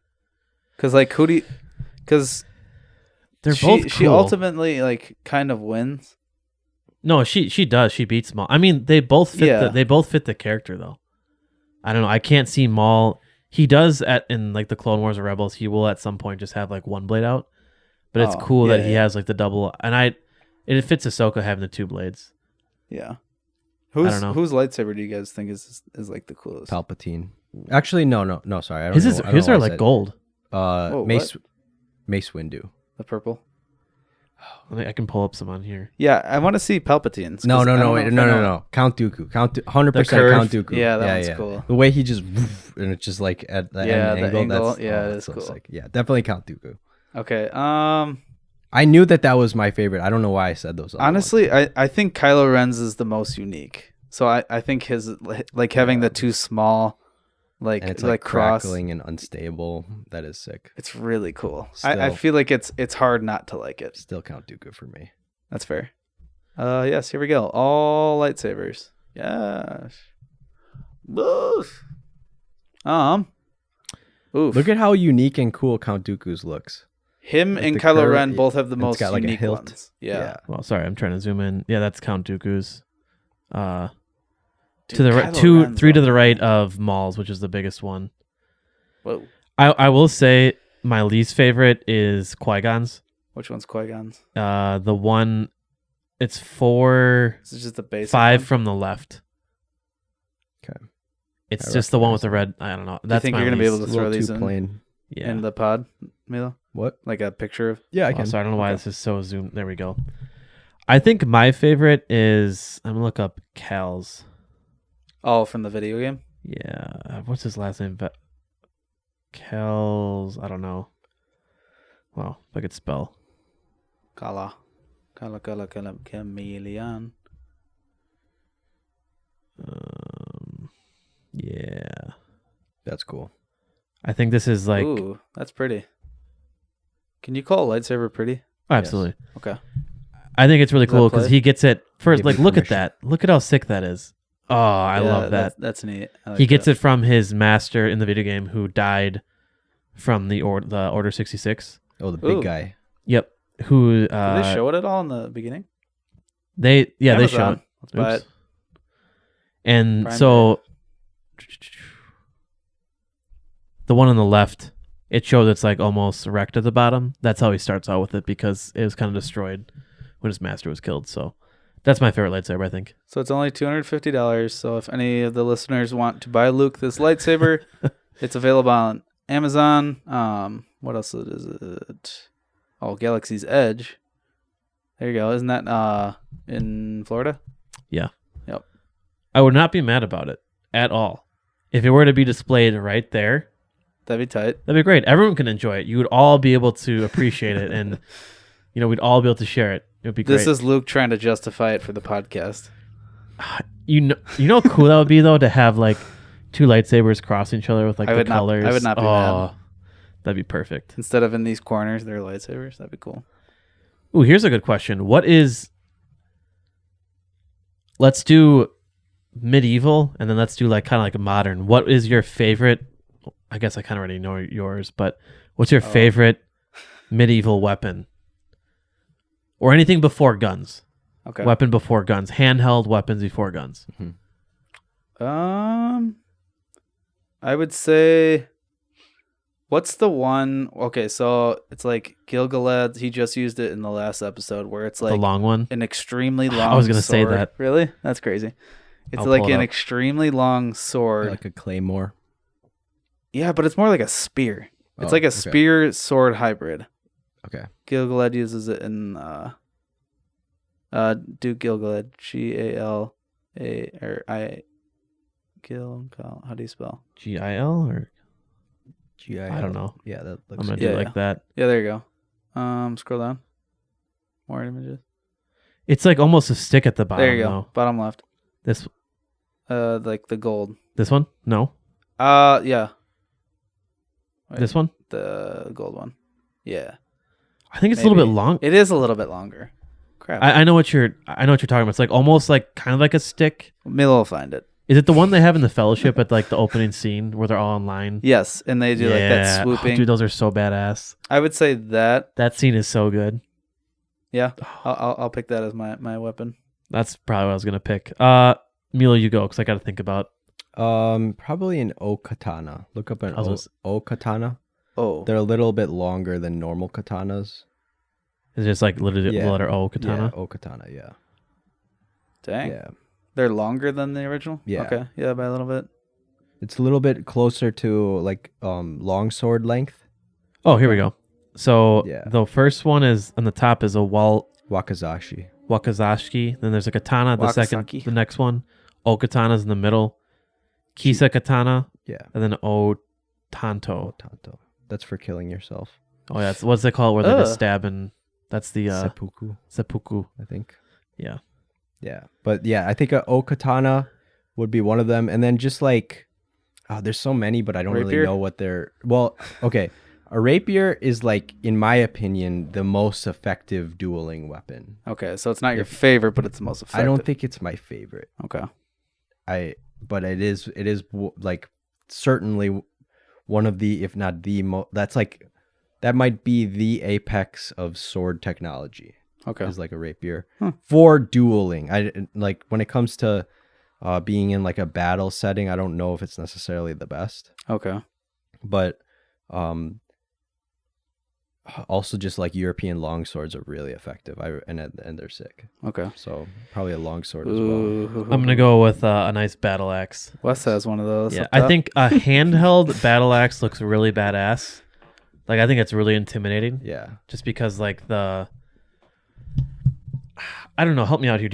Because They're both cool. she ultimately like kind of wins. No, she does. She beats Maul. I mean, they both fit Yeah. they both fit the character though. I don't know. I can't see Maul. He does in like the Clone Wars or Rebels, he will at some point just have like one blade out. But it's cool that he has like the double, and it fits Ahsoka having the 2 blades. Yeah. I don't know. Whose lightsaber do you guys think is like the coolest? Palpatine. Actually, no. Sorry, I don't His know. is I don't his know are why I like said- gold. Mace Windu. The purple. I can pull up some on here. Yeah, I want to see Palpatine's. No, 'cause I don't wait, know if I know- no. Count Dooku. 100% curve. Count Dooku. Yeah, that one's cool. The way he just and it's just like at the end the angle. angle, That's, yeah, it that's is so cool. sick. Yeah, definitely Count Dooku. Okay. I knew that was my favorite. I don't know why I said those. Other Honestly, ones. I think Kylo Ren's is the most unique. So I think his like having the 2 small and it's like cross. crackling and unstable. That is sick. It's really cool. I Still- feel like it's hard not to like it. Still Count Dooku for me. That's fair. Yes, here we go. All lightsabers. Yes. Oof. Oof. Look at how unique and cool Count Dooku's looks. Him like and the Kylo curve, Ren both have the and most it's got like a unique hilt. ones. Yeah. Well, sorry, I'm trying to zoom in. Yeah, that's Count Dooku's. Dude, To the right, Kylo Ren's 3 to the awesome. right of Maul's, which is the biggest one. Whoa. I will say my least favorite is Qui-Gon's. Which one's Qui-Gon's? The one, it's 4, This is just the basic 5 one? from the left. Okay. It's I just the one with recognize the red. I don't know. Do you That's think my you're gonna be able least. to A throw little these too in, plain. Yeah. in the pod, Milo? What? Like a picture of? Yeah, I Oh, can. sorry, I don't know why Okay. this is so zoomed. There we go. I think my favorite is I'm gonna look up Cal's. Oh, from the video game? Yeah, what's his last name? Cal's. I don't know. Well, if I could spell. Kala, chameleon. Yeah, That's cool. I think this is like Ooh, that's pretty. Can you call a lightsaber pretty? oh, absolutely. Okay. I think it's really Does that cool because play? he gets it first. Give Like, you look at permission. that. Look at how sick that is. Oh, I Yeah, love that. That's neat. I like He gets that. it from his master in the video game who died from the Order 66. Oh, the big Ooh. guy. Yep. Who Did they show it at all in the beginning? they show Amazon. it. Let's buy Oops. it. And Prime so the one on the left, it shows it's like almost wrecked at the bottom. That's how he starts out with it because it was kind of destroyed when his master was killed. So that's my favorite lightsaber, I think. So it's only $250. So if any of the listeners want to buy Luke this lightsaber, it's available on Amazon. What else is it? Oh, Galaxy's Edge. There you go. Isn't that in Florida? Yeah. Yep. I would not be mad about it at all. If it were to be displayed right there, That'd be tight. that'd be great. Everyone can enjoy it. You would all be able to appreciate it, and we'd all be able to share it. It would be great. This is Luke trying to justify it for the podcast. you know how cool that would be though to have like 2 lightsabers crossing each other with like I the would not- colors. I would not be mad. That'd be perfect. Instead of in these corners, they're lightsabers. That'd be cool. Ooh, here's a good question. Let's do medieval and then let's do like kind of like a modern. What is your favorite? I guess I kind of already know yours, but what's your favorite medieval weapon? Or anything before guns. Okay. Weapon before guns. Handheld weapons before guns. I would say, what's the one? Okay, so it's like Gilgalad. He just used it in the last episode, where it's The like long one. an extremely long. I was gonna say sword. that. Really? That's crazy. It's I'll like pull it an up. extremely long sword. Like a claymore. Yeah, but it's more like a spear. It's Oh, like a okay. spear sword hybrid. Okay. Gilgalad uses it in Duke Gilgalad. Gala or I. Gilgal. How do you spell? GIL or GI. I don't know. Yeah, that I'm looks gonna good. do like that. Yeah, there you go. Scroll down. More images. It's like almost a stick at the bottom. There you go. Though. Bottom left. This Like the gold. one? No. Yeah. Wait, This one? the gold one. Yeah. I think it's a little bit Maybe. long. It is a little bit longer. Crap. I know what you're talking about. It's like almost like kind of like a stick. Maybe we'll find it. Is it the one they have in the Fellowship at like the opening scene where they're all in line? Yes, and they do like that swooping. Oh, dude, those are so badass. I would say that. That scene is so good. Yeah, I'll pick that as my weapon. That's probably what I was gonna pick. Milo, you go because I got to think about. Probably an O katana. Look up an O katana. Oh, They're a little bit longer than normal katanas. It's just like literally the Yeah. letter O katana. Yeah, O katana. Yeah. dang. Yeah. They're longer than the original? Yeah. Okay, yeah, by a little bit. It's a little bit closer to like longsword length. Oh, here we go. So Yeah. the first one is on the top is a Wakizashi. Wakizashi. Then there's a katana. The second, Wakazaki. the next one, O katana's in the middle. Kisa katana, Yeah. and then O tanto. Tanto. That's for killing yourself. Oh yeah, what's they call it? Where they just Ugh. stab and that's the Seppuku, seppuku. I think. Yeah. Yeah. But yeah, I think a O katana would be one of them. And then just like, there's so many, but I don't Rapier? really know what they're. Well, okay. A rapier is like, in my opinion, the most effective dueling weapon. Okay, so it's not your favorite, but it's the most effective. I don't think it's my favorite. Okay. But it is like certainly one of the, if not the most, that might be the apex of sword technology. Okay. Is like a rapier Huh. for dueling. I like when it comes to being in like a battle setting, I don't know if it's necessarily the best, Okay. but also just like European longswords are really effective. And they're sick. Okay. So probably a longsword as well. Ooh. I'm gonna go with a nice battle axe. Wes has one of those. Yeah, up I top. think a handheld battle axe looks really badass. Like I think it's really intimidating. Yeah. Just because like I don't know. Help me out here.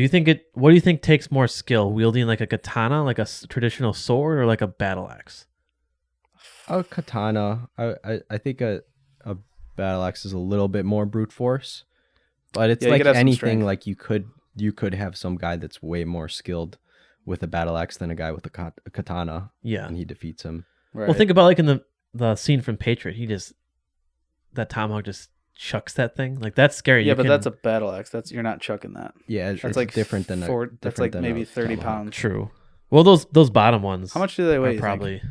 What do you think takes more skill, wielding like a katana, like a traditional sword, or like a battle axe? A katana. I think a battle axe is a little bit more brute force, but it's Yeah, you like could have some anything. strength. Like you could have some guy that's way more skilled with a battle axe than a guy with a katana, Yeah. and he defeats him. Right. Well, think about like in the scene from Patriot. That tomahawk just chucks that thing. Like that's scary. Yeah, but that's a battle axe. You're not chucking that. Yeah, That's it's like different than that's like maybe 30 pounds. true. Well, those bottom ones. How much do they weigh? Are you think? probably.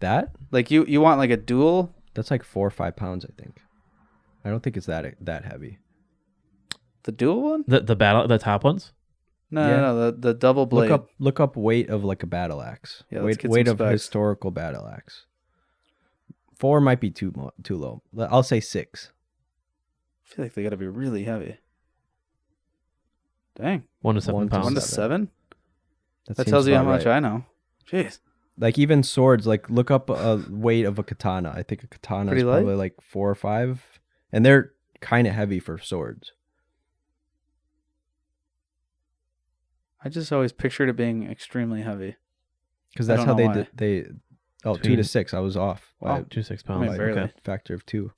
That Like you want like a dual? that's like 4 or 5 pounds, I think. I don't think it's that heavy. The dual one? The top ones. No, Yeah. no, the double blade. Look up weight of like a battle axe. Yeah, let's get weight some of specs. historical battle axe. 4 might be too low. I'll say 6. I feel like they got to be really heavy. Dang. 1 to 7 1 to pounds. 1 to 7. 7? That seems tells you how about much right. I know. Jeez. Like even swords, like look up a weight of a katana. I think a katana Pretty is light? probably like 4 or 5, and they're kind of heavy for swords. I just always pictured it being extremely heavy. Because I that's don't how know they. Oh, 2 Between- to 6. I was off by Wow. 2 to 6 I mean, pounds. barely. Okay. a factor of 2.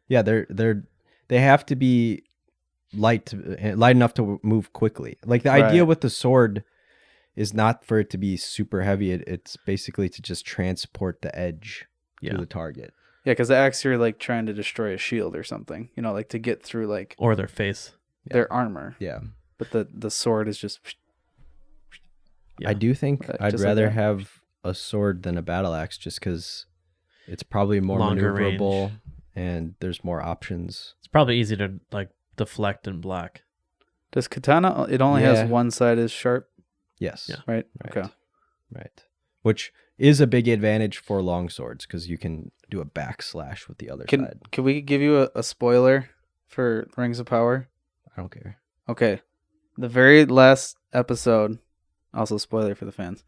Yeah, they have to be light enough to move quickly. Like the idea Right. with the sword is not for it to be super heavy. It's basically to just transport the edge Yeah. to the target. Yeah, because the axe, you're like trying to destroy a shield or something. You know, like to get through like Or their face. their armor. Yeah. But the sword is just. Yeah. I do think Just I'd like rather that. have a sword than a battle axe just because it's probably more Longer maneuverable range. and there's more options. It's probably easy to like deflect and block. Does katana? It only Yeah. has one side is sharp, Yes. Yeah. right? Right. Okay. Right. Which is a big advantage for long swords because you can do a backslash with the other side. Can we give you a spoiler for Rings of Power? I don't care. Okay. The very last episode, also spoiler for the fans.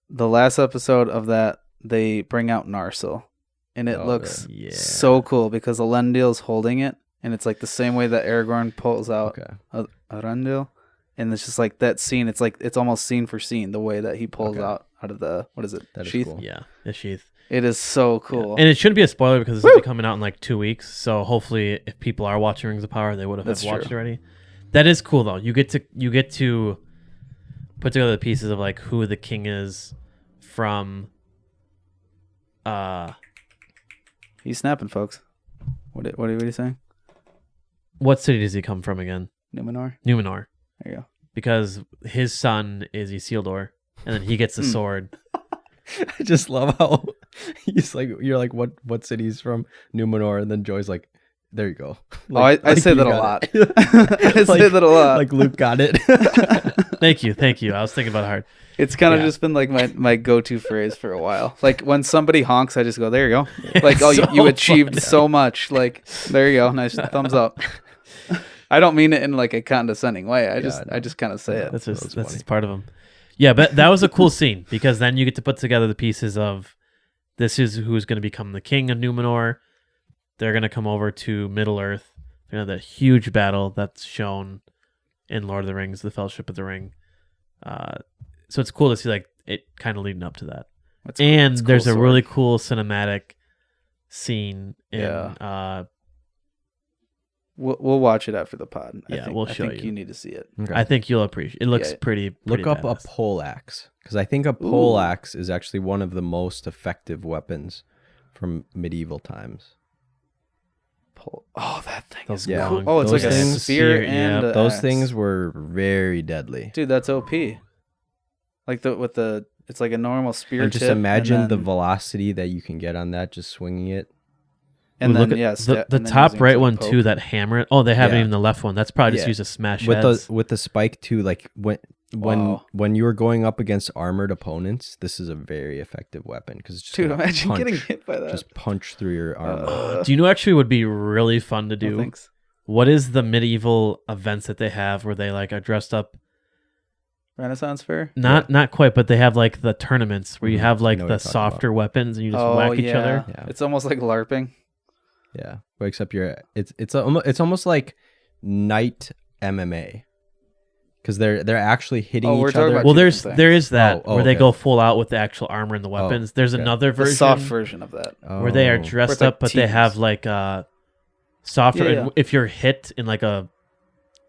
The last episode of that, they bring out Narsil. And it Oh, looks really? Yeah. so cool because Elendil's holding it. And it's like the same way that Aragorn pulls out Okay. Arundel. And it's just like that scene. It's like it's almost scene for scene the way that he pulls Okay. out of the, what is it? That is sheath. cool. Yeah. The sheath. It is so Yeah. cool. And it shouldn't be a spoiler because this will be coming out in like 2 weeks. So hopefully, if people are watching Rings of Power, they would have That's watched true. it already. That is cool though. You get to put together the pieces of like who the king is from He's snapping, folks. What are you saying? What city does he come from again? Numenor. Numenor. There you go. Because his son is Isildur, and then he gets the sword. I just love how he's like, you're like, what city's from Numenor, and then Joy's like, there you go. I say you that a got lot. it. I say that a lot. Like Luke got it. Thank you. I was thinking about it hard. It's kind of Yeah. just been like my go-to phrase for a while. Like when somebody honks, I just go, there you go. Like, oh, So you achieved funny. so much. Like, there you go. Nice thumbs up. I don't mean it in like a condescending way. I just kind of say it. That's That's just part of him. Yeah, but that was a cool scene because then you get to put together the pieces of this is who's going to become the king of Numenor. They're going to come over to Middle Earth. You know, the huge battle that's shown in Lord of the Rings, the Fellowship of the Ring. So it's cool to see like it kind of leading up to that. That's cool. And That's cool there's a sword. really cool cinematic scene in Yeah. We'll watch it after the pod. Yeah, we'll show I think you. you need to see it. Okay. I think you'll appreciate it. Looks Yeah. pretty Look up badass. a poleaxe, because I think a poleaxe is actually one of the most effective weapons from medieval times. Oh, that thing Those is Yeah. cool. long- Oh, it's those like a things- spear yeah, and a Those axe. things were very deadly. Dude, that's OP. Like it's like a normal spear And just tip, imagine and the then, velocity that you can get on that, just swinging it. and Ooh, then look at yeah, the and then top using it right to one poke. too. That hammer. Oh, they haven't Yeah. even the left one. That's probably just Yeah. used to smash With heads. the spike too, like when Wow. when you were going up against armored opponents, this is a very effective weapon because it's just Dude, gonna imagine punch, getting hit by that. just punch through your armor. Do you know actually would be really fun to no do? thanks. What is the medieval events that they have where they like are dressed up? Renaissance fair. Not quite, but they have like the tournaments where you Mhm. have I like know what the you're talking softer weapons and you just Oh whack each yeah. other. Yeah. It's almost like LARPing. Yeah, but except it's almost like night MMA because they're actually hitting Oh, we're each talking other. about Well, two there different is that Oh, where they okay. go full out with the actual armor and the weapons. There's okay. another The version soft version of that. where they are Oh. dressed it's like up, but they teams. have like softer. Yeah, and yeah. if you're hit in like a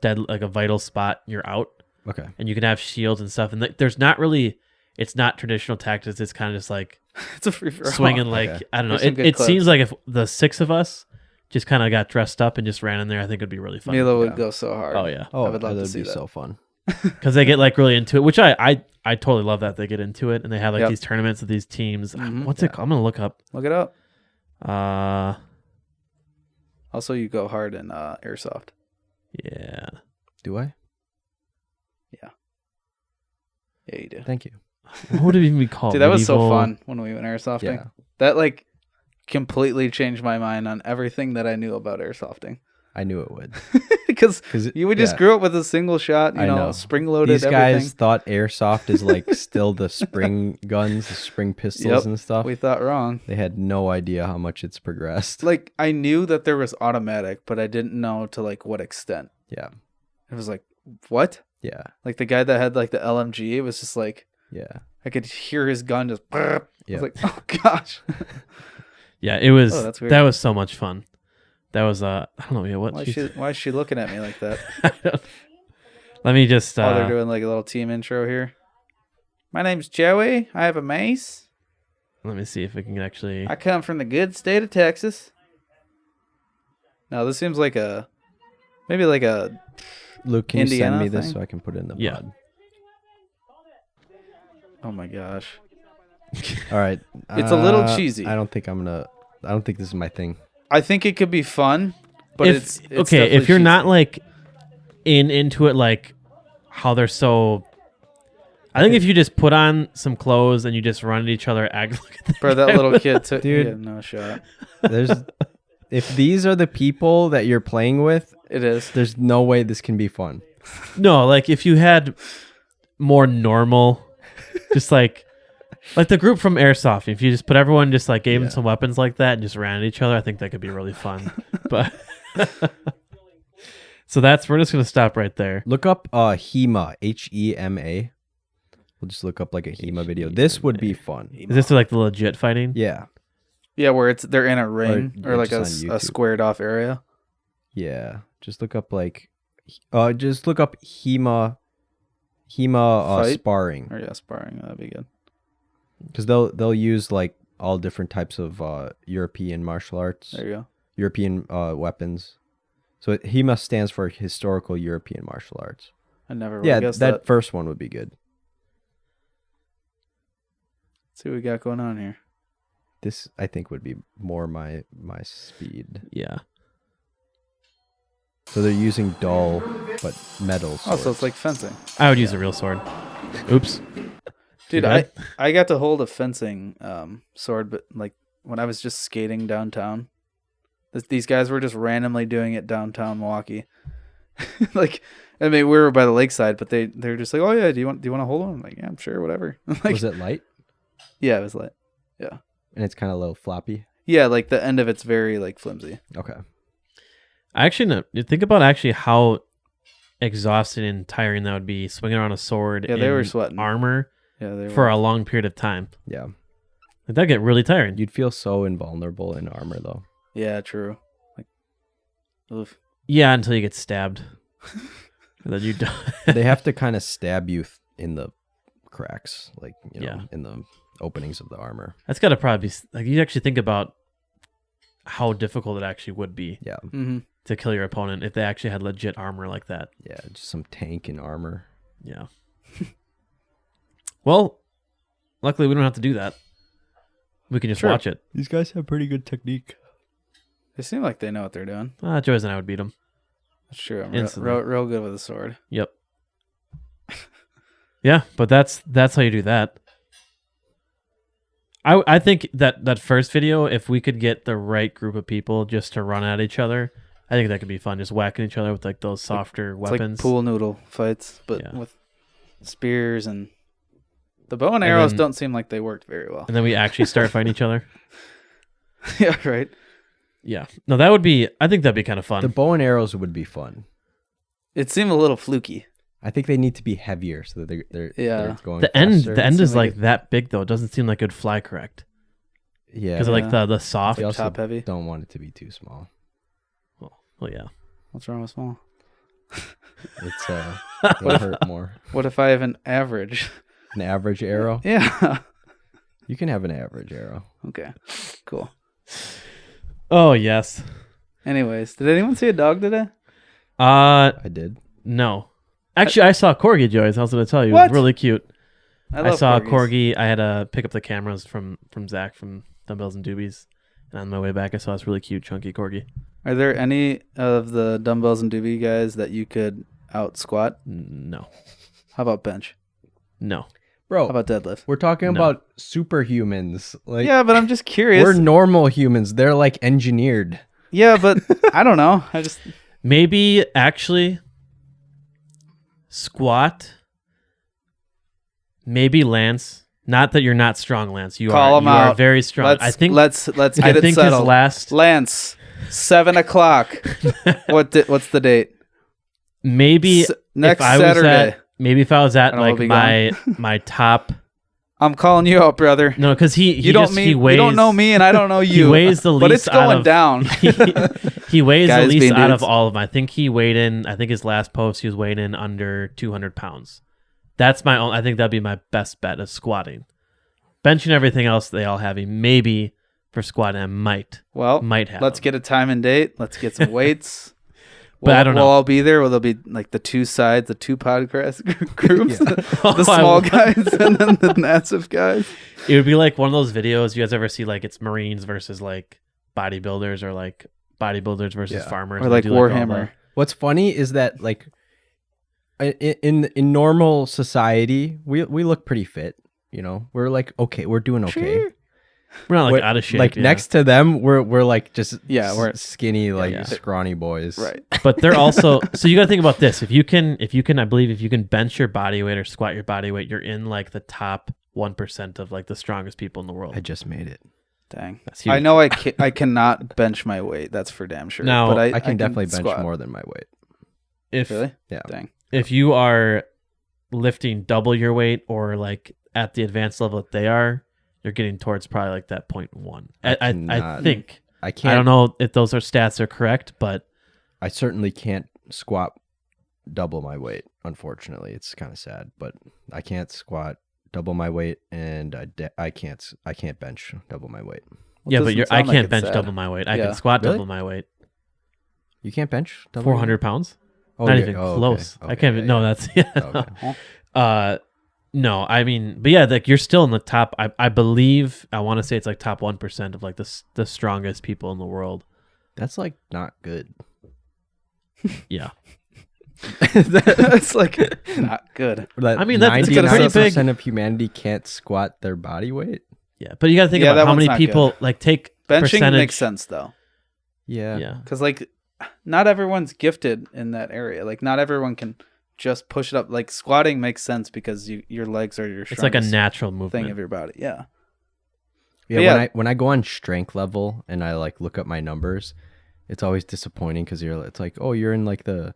vital spot, you're out. Okay. And you can have shields and stuff. And there's not really, it's not traditional tactics. It's kind of just like It's a free for all. swinging like, Okay. I don't know. There's some good It seems clips. like if the six of us just kind of got dressed up and just ran in there, I think it'd be really fun. Milo would Yeah. go so hard. Oh, yeah. Oh, I would love to that'd see be that. so fun. Because they get like really into it, which I totally love that they get into it. And they have like Yep. these tournaments with these teams. Mhm. What's it called? I'm going to look up. Look it up. Uh, Also, you go hard in airsoft. yeah. Do I? Yeah, you do. Thank you. What would it even be called? Dude, that was so Medieval- fun when we went airsofting. Yeah. That like completely changed my mind on everything that I knew about airsoffting. I knew it would. Because 'Cause you would just yeah. grew up with a single shot, I know. spring loaded These everything. guys thought airsoft is like still the spring guns, the spring pistols Yep. and stuff. We thought wrong. They had no idea how much it's progressed. Like I knew that there was automatic, but I didn't know to like what extent. Yeah. It was like, what? Yeah. Like the guy that had like the LMG, it was just like Yeah. I could hear his gun just. I Yeah. was like, oh gosh. Yeah, it was. Oh, that's weird. That was so much fun. That was I don't know. Yeah, what? Why is she looking at me like that? Let me just. Oh, they're doing like a little team intro here. My name's Joey. I have a mace. Let me see if we can actually. I come from the good state of Texas. Now this seems like maybe like a Luke, can you Indiana send me this thing? so I can put it in the Yeah. pod? oh my gosh. All right. It's a little cheesy. I don't think this is my thing. I think it could be fun, but if, it's okay, if definitely you're not cheesy. like into it, like how they're so. I think if you just put on some clothes and you just run at each other, act like Bro, that little kid took Dude. he had no shot. There's if these are the people that you're playing with, It is. there's no way this can be fun. No, like if you had more normal, just like the group from Airsoft, if you just put everyone just like gave them Yeah. some weapons like that and just ran at each other, I think that could be really fun. But so we're just gonna stop right there. Look up HEMA, HEMA. We'll just look up like a HEMA video. This would be fun. Is this like the legit fighting? Yeah. Yeah, where they're in a ring yeah, or like just on a YouTube. squared off area. Yeah. Just look up like HEMA Fight? sparring. Or yeah, sparring. That'd be good. Because they'll use like all different types of European martial arts, There you go. European weapons. So HEMA stands for Historical European Martial Arts. I never would Yeah, have guessed that that. first one would be good. Let's see what we got going on here. This, I think, would be more my speed. Yeah. So they're using dull but metal Oh, swords. so it's like fencing. I would use a real sword. Oops. Dude, Too bad. I got to hold a fencing sword, but like when I was just skating downtown, these guys were just randomly doing it downtown Milwaukee. Like, I mean, we were by the lakeside, but they were just like, "Oh yeah, do you want to hold one?" I'm like, "Yeah, I'm sure, whatever." Like, Was it light? yeah, it was light. Yeah, And it's kind of a little floppy. yeah, like the end of it's very like flimsy. Okay. I actually know. You think about actually how exhausting and tiring that would be swinging around a sword Yeah, they in were sweating. armor Yeah, they for were. a long period of time. Yeah. Like, that'd get really tiring. You'd feel so invulnerable in armor, though. Yeah, true. Like, oof. Yeah, until you get stabbed. And then you die. They have to kind of stab you in the cracks, like, you know, Yeah. in the openings of the armor. That's got to probably be like, you actually think about how difficult it actually would be Yeah. Mm-hmm. to kill your opponent if they actually had legit armor like that. Yeah. Just some tank in armor. Yeah. Well, luckily we don't have to do that. We can just Sure. watch it. These guys have pretty good technique. They seem like they know what they're doing. Joyce and I would beat them. That's true. I'm Instantly. real good with a sword. Yep. Yeah, but that's how you do that. I think that first video, if we could get the right group of people just to run at each other, I think that could be fun. Just whacking each other with like those softer It's weapons. like pool noodle fights, but Yeah. with spears and the bow and And arrows then- don't seem like they worked very well. And then we actually start fighting each other. Yeah, right. Yeah. No, that would be. I think that'd be kind of fun. The bow and arrows would be fun. It seemed a little fluky. I think they need to be heavier so that they're Yeah. going the end faster. is seems like like that big though. It doesn't seem like it'd fly correct Yeah. because of like Yeah. the soft. They also top heavy. don't want it to be too small. Well, yeah. What's wrong with small? It's it'll hurt more. What if I have an average? An average arrow. Yeah. You can have an average arrow. Okay. Cool. Oh yes. Anyways, did anyone see a dog today? I did. No. Actually, I saw Corgi, Joyce. I was going to tell you. It What? was really cute. I love saw corgis. Corgi. I had to pick up the cameras from Zach from Dumbbells and Doobies. And on my way back, I saw this really cute, chunky Corgi. Are there any of the dumbbells and doobie guys that you could out squat? No. How about bench? No. Bro, How about deadlift? we're talking No. about superhumans. Like, Yeah, but I'm just curious. we're normal humans. They're like engineered. Yeah, but I don't know. I just Maybe actually squat. Maybe Lance. Not that you're not strong, Lance. You Call are. him You are out. very strong. let's I think. let's get I it think settled. his last. Lance, 7:00. What's the date? Maybe Next if I Saturday. was at. Maybe if I was at And I'll like be my top. I'm calling you out, brother. No, because he You don't he weighs. you don't know me, and I don't know you. He weighs the least. but it's going out of, down. he weighs Guys the least being out of dudes. all of them. I think he weighed in. I think his last post he was weighing in under 200 pounds. That's my own. I think that'd be my best bet of squatting. Benching everything else they all have. Maybe for squatting I might Well, have. let's get a time and date. Let's get some weights. But I don't know. We'll all be there. Will there be like the two sides, the two podcast groups, Yeah. the small guys and then the massive guys? It would be like one of those videos you guys ever see, like it's Marines versus like bodybuilders, or like bodybuilders versus Yeah. farmers, Or and like do, all Warhammer. What's funny is that like in normal society, we look pretty fit. You know, we're like we're doing okay. Sure. We're not like What- out of shape. Like yeah. next to them, we're like just We're skinny, like Yeah. scrawny boys. right. But they're also so you got to think about this. If you can, I believe if you can bench your body weight or squat your body weight, you're in like the top 1% of like the strongest people in the world. I just made it. Dang. That's huge. I know I cannot bench my weight. That's for damn sure. No, but I can definitely bench squat. more than my weight. If Really? Yeah. Dang. if you are lifting double your weight or like at the advanced level that they are, you're getting towards probably like that 0.1. I cannot- think. I can't. I don't know if those are stats are correct, but I certainly can't squat double my weight. Unfortunately, it's kind of sad, but I can't squat double my weight, and I can't bench double my weight. Yeah, but doesn't I sound like can't it's bench sad. double my weight. I Yeah. can squat Really? double my weight. You can't bench double your weight? 400 pounds? Oh, Not yeah. even Oh, okay. close. I Okay, can't even. yeah, No, yeah. that's yeah. Okay. No, I mean, but yeah, like you're still in the top. I believe I want to say it's like top 1% of like the strongest people in the world. That's like not good. Yeah, It's like not good. That I mean, that's pretty 99% big. of humanity can't squat their body weight. yeah. But you got to think Yeah, about that how one's many not people like take Benching percentage. makes sense though, Yeah. Yeah, because like not everyone's gifted in that area. Like not everyone can just push it up. Like squatting makes sense because your legs are your it's like a strongest natural thing movement. of your body. Yeah. Yeah, But yeah. when I go on strength level and I like look up my numbers, it's always disappointing because it's like, oh, you're in like the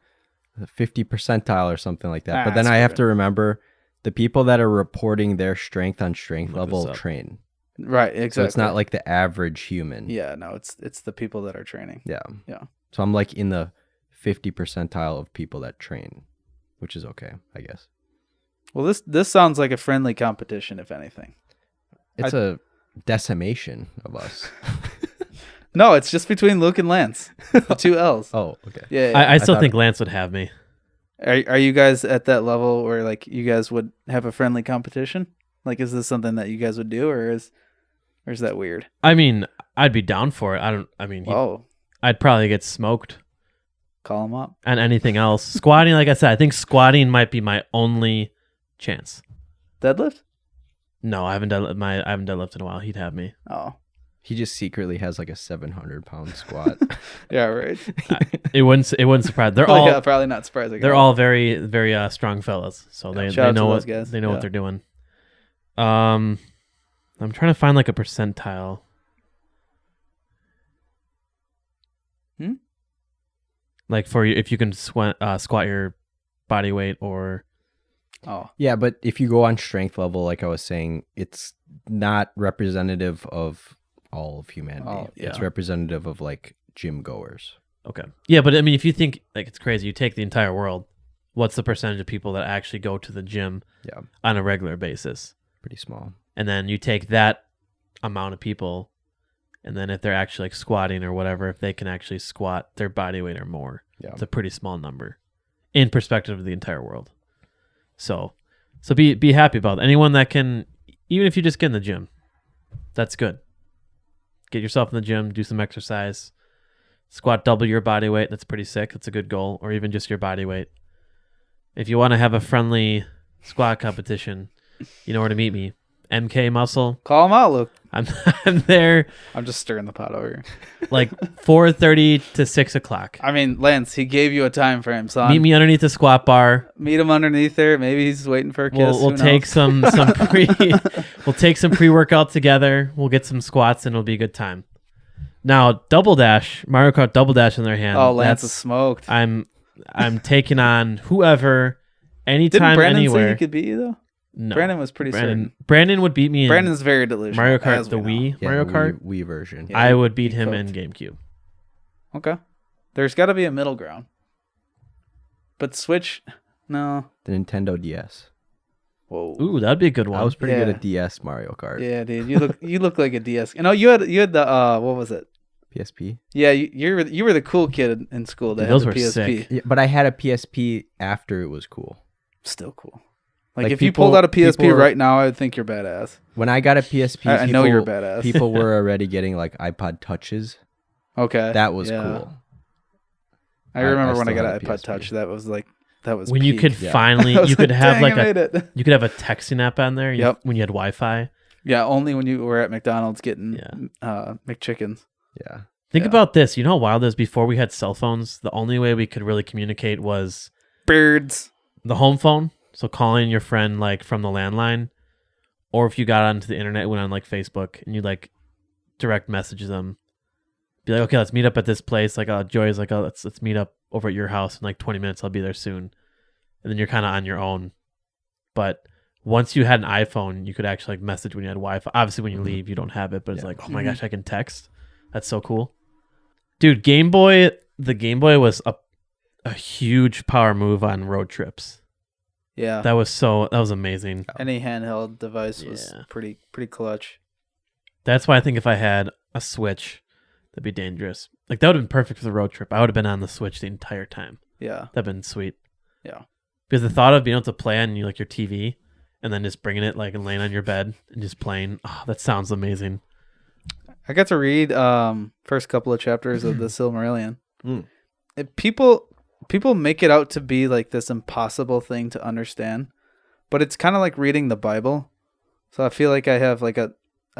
50 percentile or something like that. But then that's I have weird. to remember the people that are reporting their strength on strength Look level this up. train. Right. Exactly. So it's not like the average human. Yeah. No. It's the people that are training. Yeah. Yeah. So I'm like in the 50 percentile of people that train, which is okay, I guess. Well, this sounds like a friendly competition, if anything. It's a decimation of us. No, it's just between Luke and Lance. The two L's. Oh, okay. Yeah. I still thought think Lance would have me. Are you guys at that level where like you guys would have a friendly competition? Like, is this something that you guys would do, or is that weird? I mean, I'd be down for it. Oh, I'd probably get smoked. call him up. And anything else, squatting, like I said, I think squatting might be my only chance. Deadlift? No, I haven't deadlifted in a while. He'd have me. Oh, He just secretly has like a 700-pound squat. yeah, right. It wouldn't surprise. They're Oh, all yeah, probably not surprising. they're all very very strong fellas, so Yeah, they shout out know to what those guys. they know Yeah. what they're doing. I'm trying to find like a percentile. Like for you, if you can squat your body weight or Oh, Yeah, but if you go on strength level, like I was saying, it's not representative of all of humanity. Oh, It's yeah. representative of like gym goers. okay, yeah, but I mean, if you think like it's crazy, you take the entire world. What's the percentage of people that actually go to the gym Yeah, on a regular basis? pretty small. And then you take that amount of people, and then if they're actually like squatting or whatever, if they can actually squat their body weight or more, Yeah. it's a pretty small number in perspective of the entire world. So be happy about it. Anyone that can, even if you just get in the gym, that's good. Get yourself in the gym, do some exercise, squat double your body weight. That's pretty sick. That's a good goal, or even just your body weight. If you want to have a friendly squat competition, you know where to meet me. MK Muscle. call him out, Luke. I'm there I'm just stirring the pot over here. like 4:30 to 6 o'clock. I mean, Lance, he gave you a time frame, son. Meet me underneath the squat bar. Meet him underneath there. Maybe he's waiting for a kiss. We'll Who take knows? some we'll take some pre-workout together. We'll get some squats and it'll be a good time. Now, Mario Kart Double Dash in their hand. Oh, Lance is that's- smoked. I'm taking on whoever, anytime, Didn't Brandon say anywhere. he could beat you though? No, Brandon was pretty certain. Brandon would beat me in Brandon's very delusional. Mario Kart as the we know. Wii. Yeah, Mario Kart. Wii version. Yeah. I would beat he him cooked. in GameCube. Okay. There's got to be a middle ground. But Switch, no. The Nintendo DS. Whoa. Ooh, that'd be a good one. I was pretty good Yeah. at DS Mario Kart. Yeah, dude. You look like a DS. You know, you had the what was it? PSP. Yeah, you were the cool kid in school that Dude, had those the were PSP. sick. Yeah, but I had a PSP after it was cool. Still cool. Like Like if you people- pulled out a PSP people were- right now, I would think you're badass. When I got a PSP, I know you're badass. people were already getting like iPod touches. Okay. That was yeah. cool. I remember I when I still got have an a iPod PSP. Touch. That was when you peak. could Yeah. finally, I was you could have "Dang, like I made it." you could have a texting app on there. Yep. When you had Wi-Fi. Yeah, only when you were at McDonald's getting Yeah. McChickens. Yeah. Think Yeah. about this. You know how wild it is? Before we had cell phones, the only way we could really communicate was Birds. the home phone. So calling your friend like from the landline, or if you got onto the internet, went on like Facebook, and you like direct message them, be like, okay, let's meet up at this place. Like, Joy's like, oh, let's meet up over at your house in like 20 minutes. I'll be there soon. And then you're kind of on your own. But once you had an iPhone, you could actually like message when you had Wi-Fi. Obviously, when you leave, you don't have it, but it's Yeah. like, oh my gosh, I can text. That's so cool, dude. The Game Boy was a huge power move on road trips. Yeah. That was amazing. Any handheld device was Yeah. pretty clutch. That's why I think if I had a Switch, that'd be dangerous. Like that would have been perfect for the road trip. I would have been on the Switch the entire time. Yeah. That'd been sweet. Yeah. Because the thought of being able to play on your TV and then just bringing it like and laying on your bed and just playing, oh, that sounds amazing. I got to read first couple of chapters of the Silmarillion. Mm. People make it out to be like this impossible thing to understand, but it's kind of like reading the Bible. So I feel like I have like a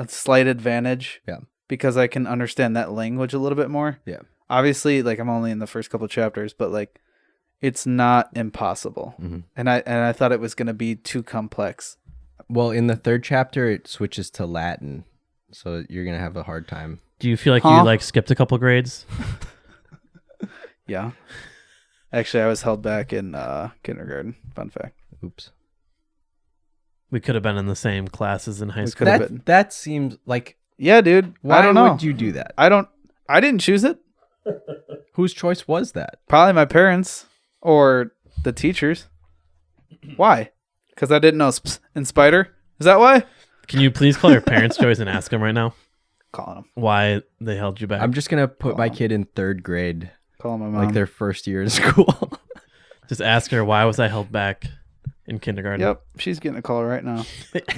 slight advantage. Yeah. Because I can understand that language a little bit more. Yeah. Obviously, like I'm only in the first couple of chapters, but like it's not impossible. Mm-hmm. And I thought it was going to be too complex. Well, in the third chapter, it switches to Latin, so you're gonna have a hard time. Do you feel like you like skipped a couple grades? Yeah. Actually, I was held back in kindergarten. Fun fact. Oops. We could have been in the same classes in high We school. could have been. That seems like. Yeah, dude. Why I don't know. would you do that? I didn't choose it. Whose choice was that? Probably my parents or the teachers. Why? Because I didn't know Sps and Spider. Is that why? Can you please call your parents, Joyce, and ask them right now Calling them. why they held you back? I'm just gonna put my kid in third grade, Calling my mom. like their first year in school. Just ask her, why was I held back in kindergarten? Yep. She's getting a call right now.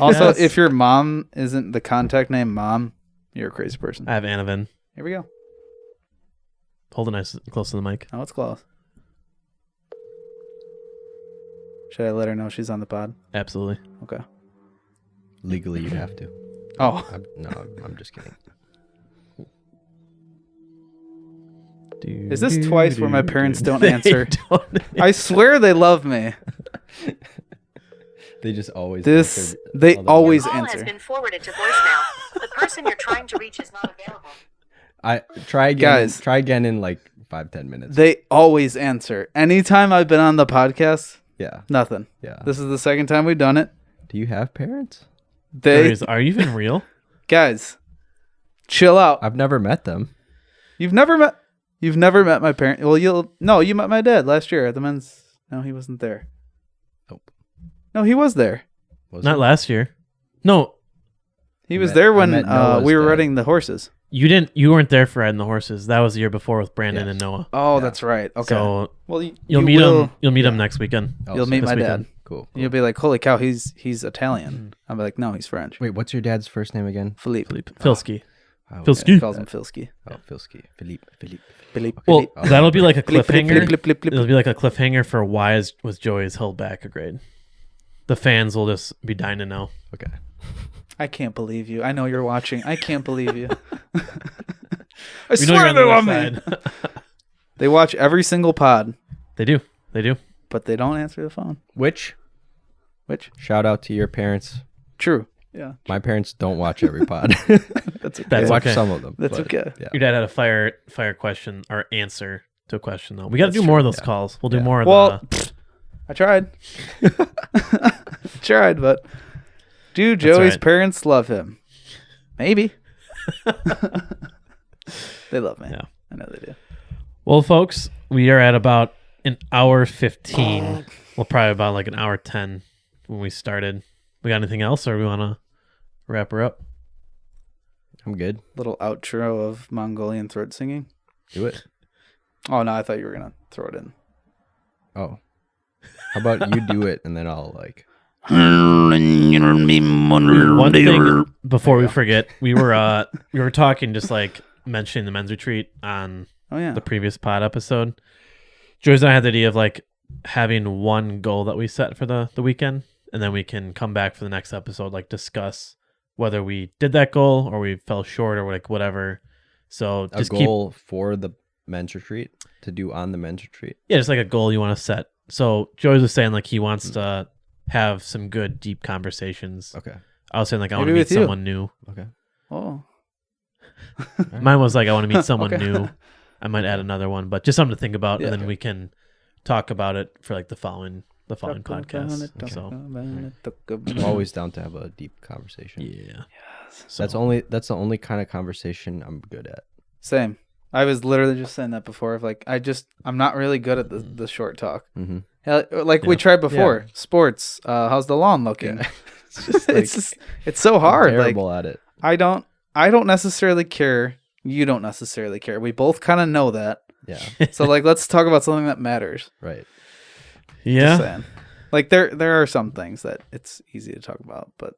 Also, Yes. if your mom isn't the contact name mom, you're a crazy person. I have Anavan. Here we go. Hold it nice close to the mic. Oh, it's close. Should I let her know she's on the pod? Absolutely. Okay. Legally, you have to. Oh, I'm just kidding. is this twice where my parents don't They answer? don't- I swear they love me. They just always. This answer they all the- always Your call has answer. been forwarded to voicemail. The person you're trying to reach is not available. I try again. Guys. Try again in like 5-10 minutes. They always answer. Anytime I've been on the podcast, Yeah. nothing. Yeah. This is the second time we've done it. Do you have parents? They Are you even real? guys, chill out. I've never met them. You've never met my parent. Well, you met my dad last year at the men's. No, he wasn't there. Nope. No, he was there. Was Not it? last year. No, He was met- there I when met Noah's we were dad. riding the horses. you didn't. You weren't there for riding the horses. That was the year before with Brandon Yes. and Noah. Oh, Yeah. that's right. Okay. So Well, you'll meet him. You'll meet him next weekend. Oh, You'll so- meet this my weekend. dad. Cool. You'll be like, "Holy cow, he's Italian." I'll be like, "No, he's French." Wait, what's your dad's first name again? Philippe. Philippe. Filski. Oh, Filski. He calls him Filski. Oh, Filski. Philippe. Philippe. Well, Oh, that'll be like a Philippe, cliffhanger. Philippe, Philippe, Philippe. It'll be like a cliffhanger for why was Joey's held back a grade. The fans will just be dying to know. Okay. I can't believe you. I know you're watching. I can't believe you. I We know swear you're on they the love other me. side. They watch every single pod, They do. They do. but they don't answer the phone. Which Which shout out to your parents. true. Yeah, My parents don't watch every pod. that's okay. They That's watch okay. some of them. That's but, okay. Yeah. Your dad had a fire question or answer to a question though. We got to do more of those yeah. calls. We'll do Yeah. more of Well, the. I tried. Tried, but do That's Joey's right. parents love him? Maybe. They love me. Yeah. I know they do. Well, folks, we are at about an hour 15. Well, probably about like an hour 10 when we started. We got anything else, or we want to wrap her up? I'm good. Little outro of Mongolian throat singing. Do it. Oh no, I thought you were gonna throw it in. Oh. How about you do it and then I'll like. One thing before we forget, we were talking, just like mentioning the men's retreat on Oh yeah. the previous pod episode. Joyce and I had the idea of like having one goal that we set for the weekend, and then we can come back for the next episode, like discuss whether we did that goal or we fell short or like whatever. So A just goal for the men's retreat to do on the men's retreat. just like a goal you want to set. So Joyce was saying like he wants to have some good deep conversations. Okay. I was saying like I want to Maybe meet with you. someone new. Okay. Oh. Mine was like I want to meet someone Okay. new. I might add another one, but just something to think about, Yeah. and then we can talk about it for like the following podcast. So I'm always down to have a deep conversation. yeah, That's the only kind of conversation I'm good at. Same. I was literally just saying that before. Of like, I'm not really good at the short talk. Mm-hmm. Like we Yeah. tried before. Sports. How's the lawn looking? Yeah. It's just like, it's so hard. Like terrible at it. I don't necessarily care. You don't necessarily care. We both kind of know that. Yeah. So like, let's talk about something that matters. Right. Just Yeah. saying. Like there are some things that it's easy to talk about, but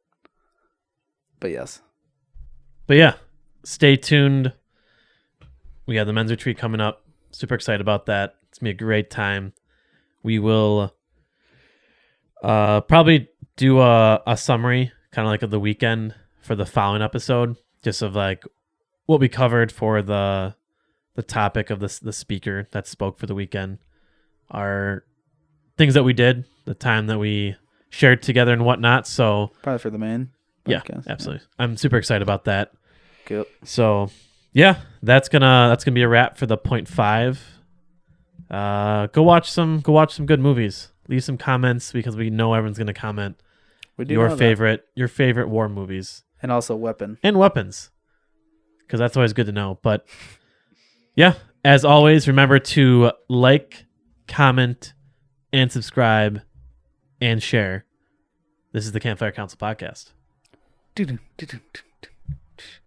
yes. But yeah, stay tuned. We got the men's retreat coming up. Super excited about that. It's gonna be a great time. We will probably do a summary, kind of like of the weekend for the following episode, just of like what we covered for the topic of the speaker that spoke for the weekend, our things that we did, the time that we shared together and whatnot. So Probably for the main. yeah, podcast. absolutely. I'm super excited about that. Cool. So yeah, that's gonna be a wrap for the 0.5. Go watch some good movies. Leave some comments because we know everyone's gonna comment We do your know that. favorite war movies And also weapon. and weapons, because that's always good to know. But yeah, as always, remember to like, comment, and subscribe and share. This is the Campfire Council podcast. Doo-doo, doo-doo, doo.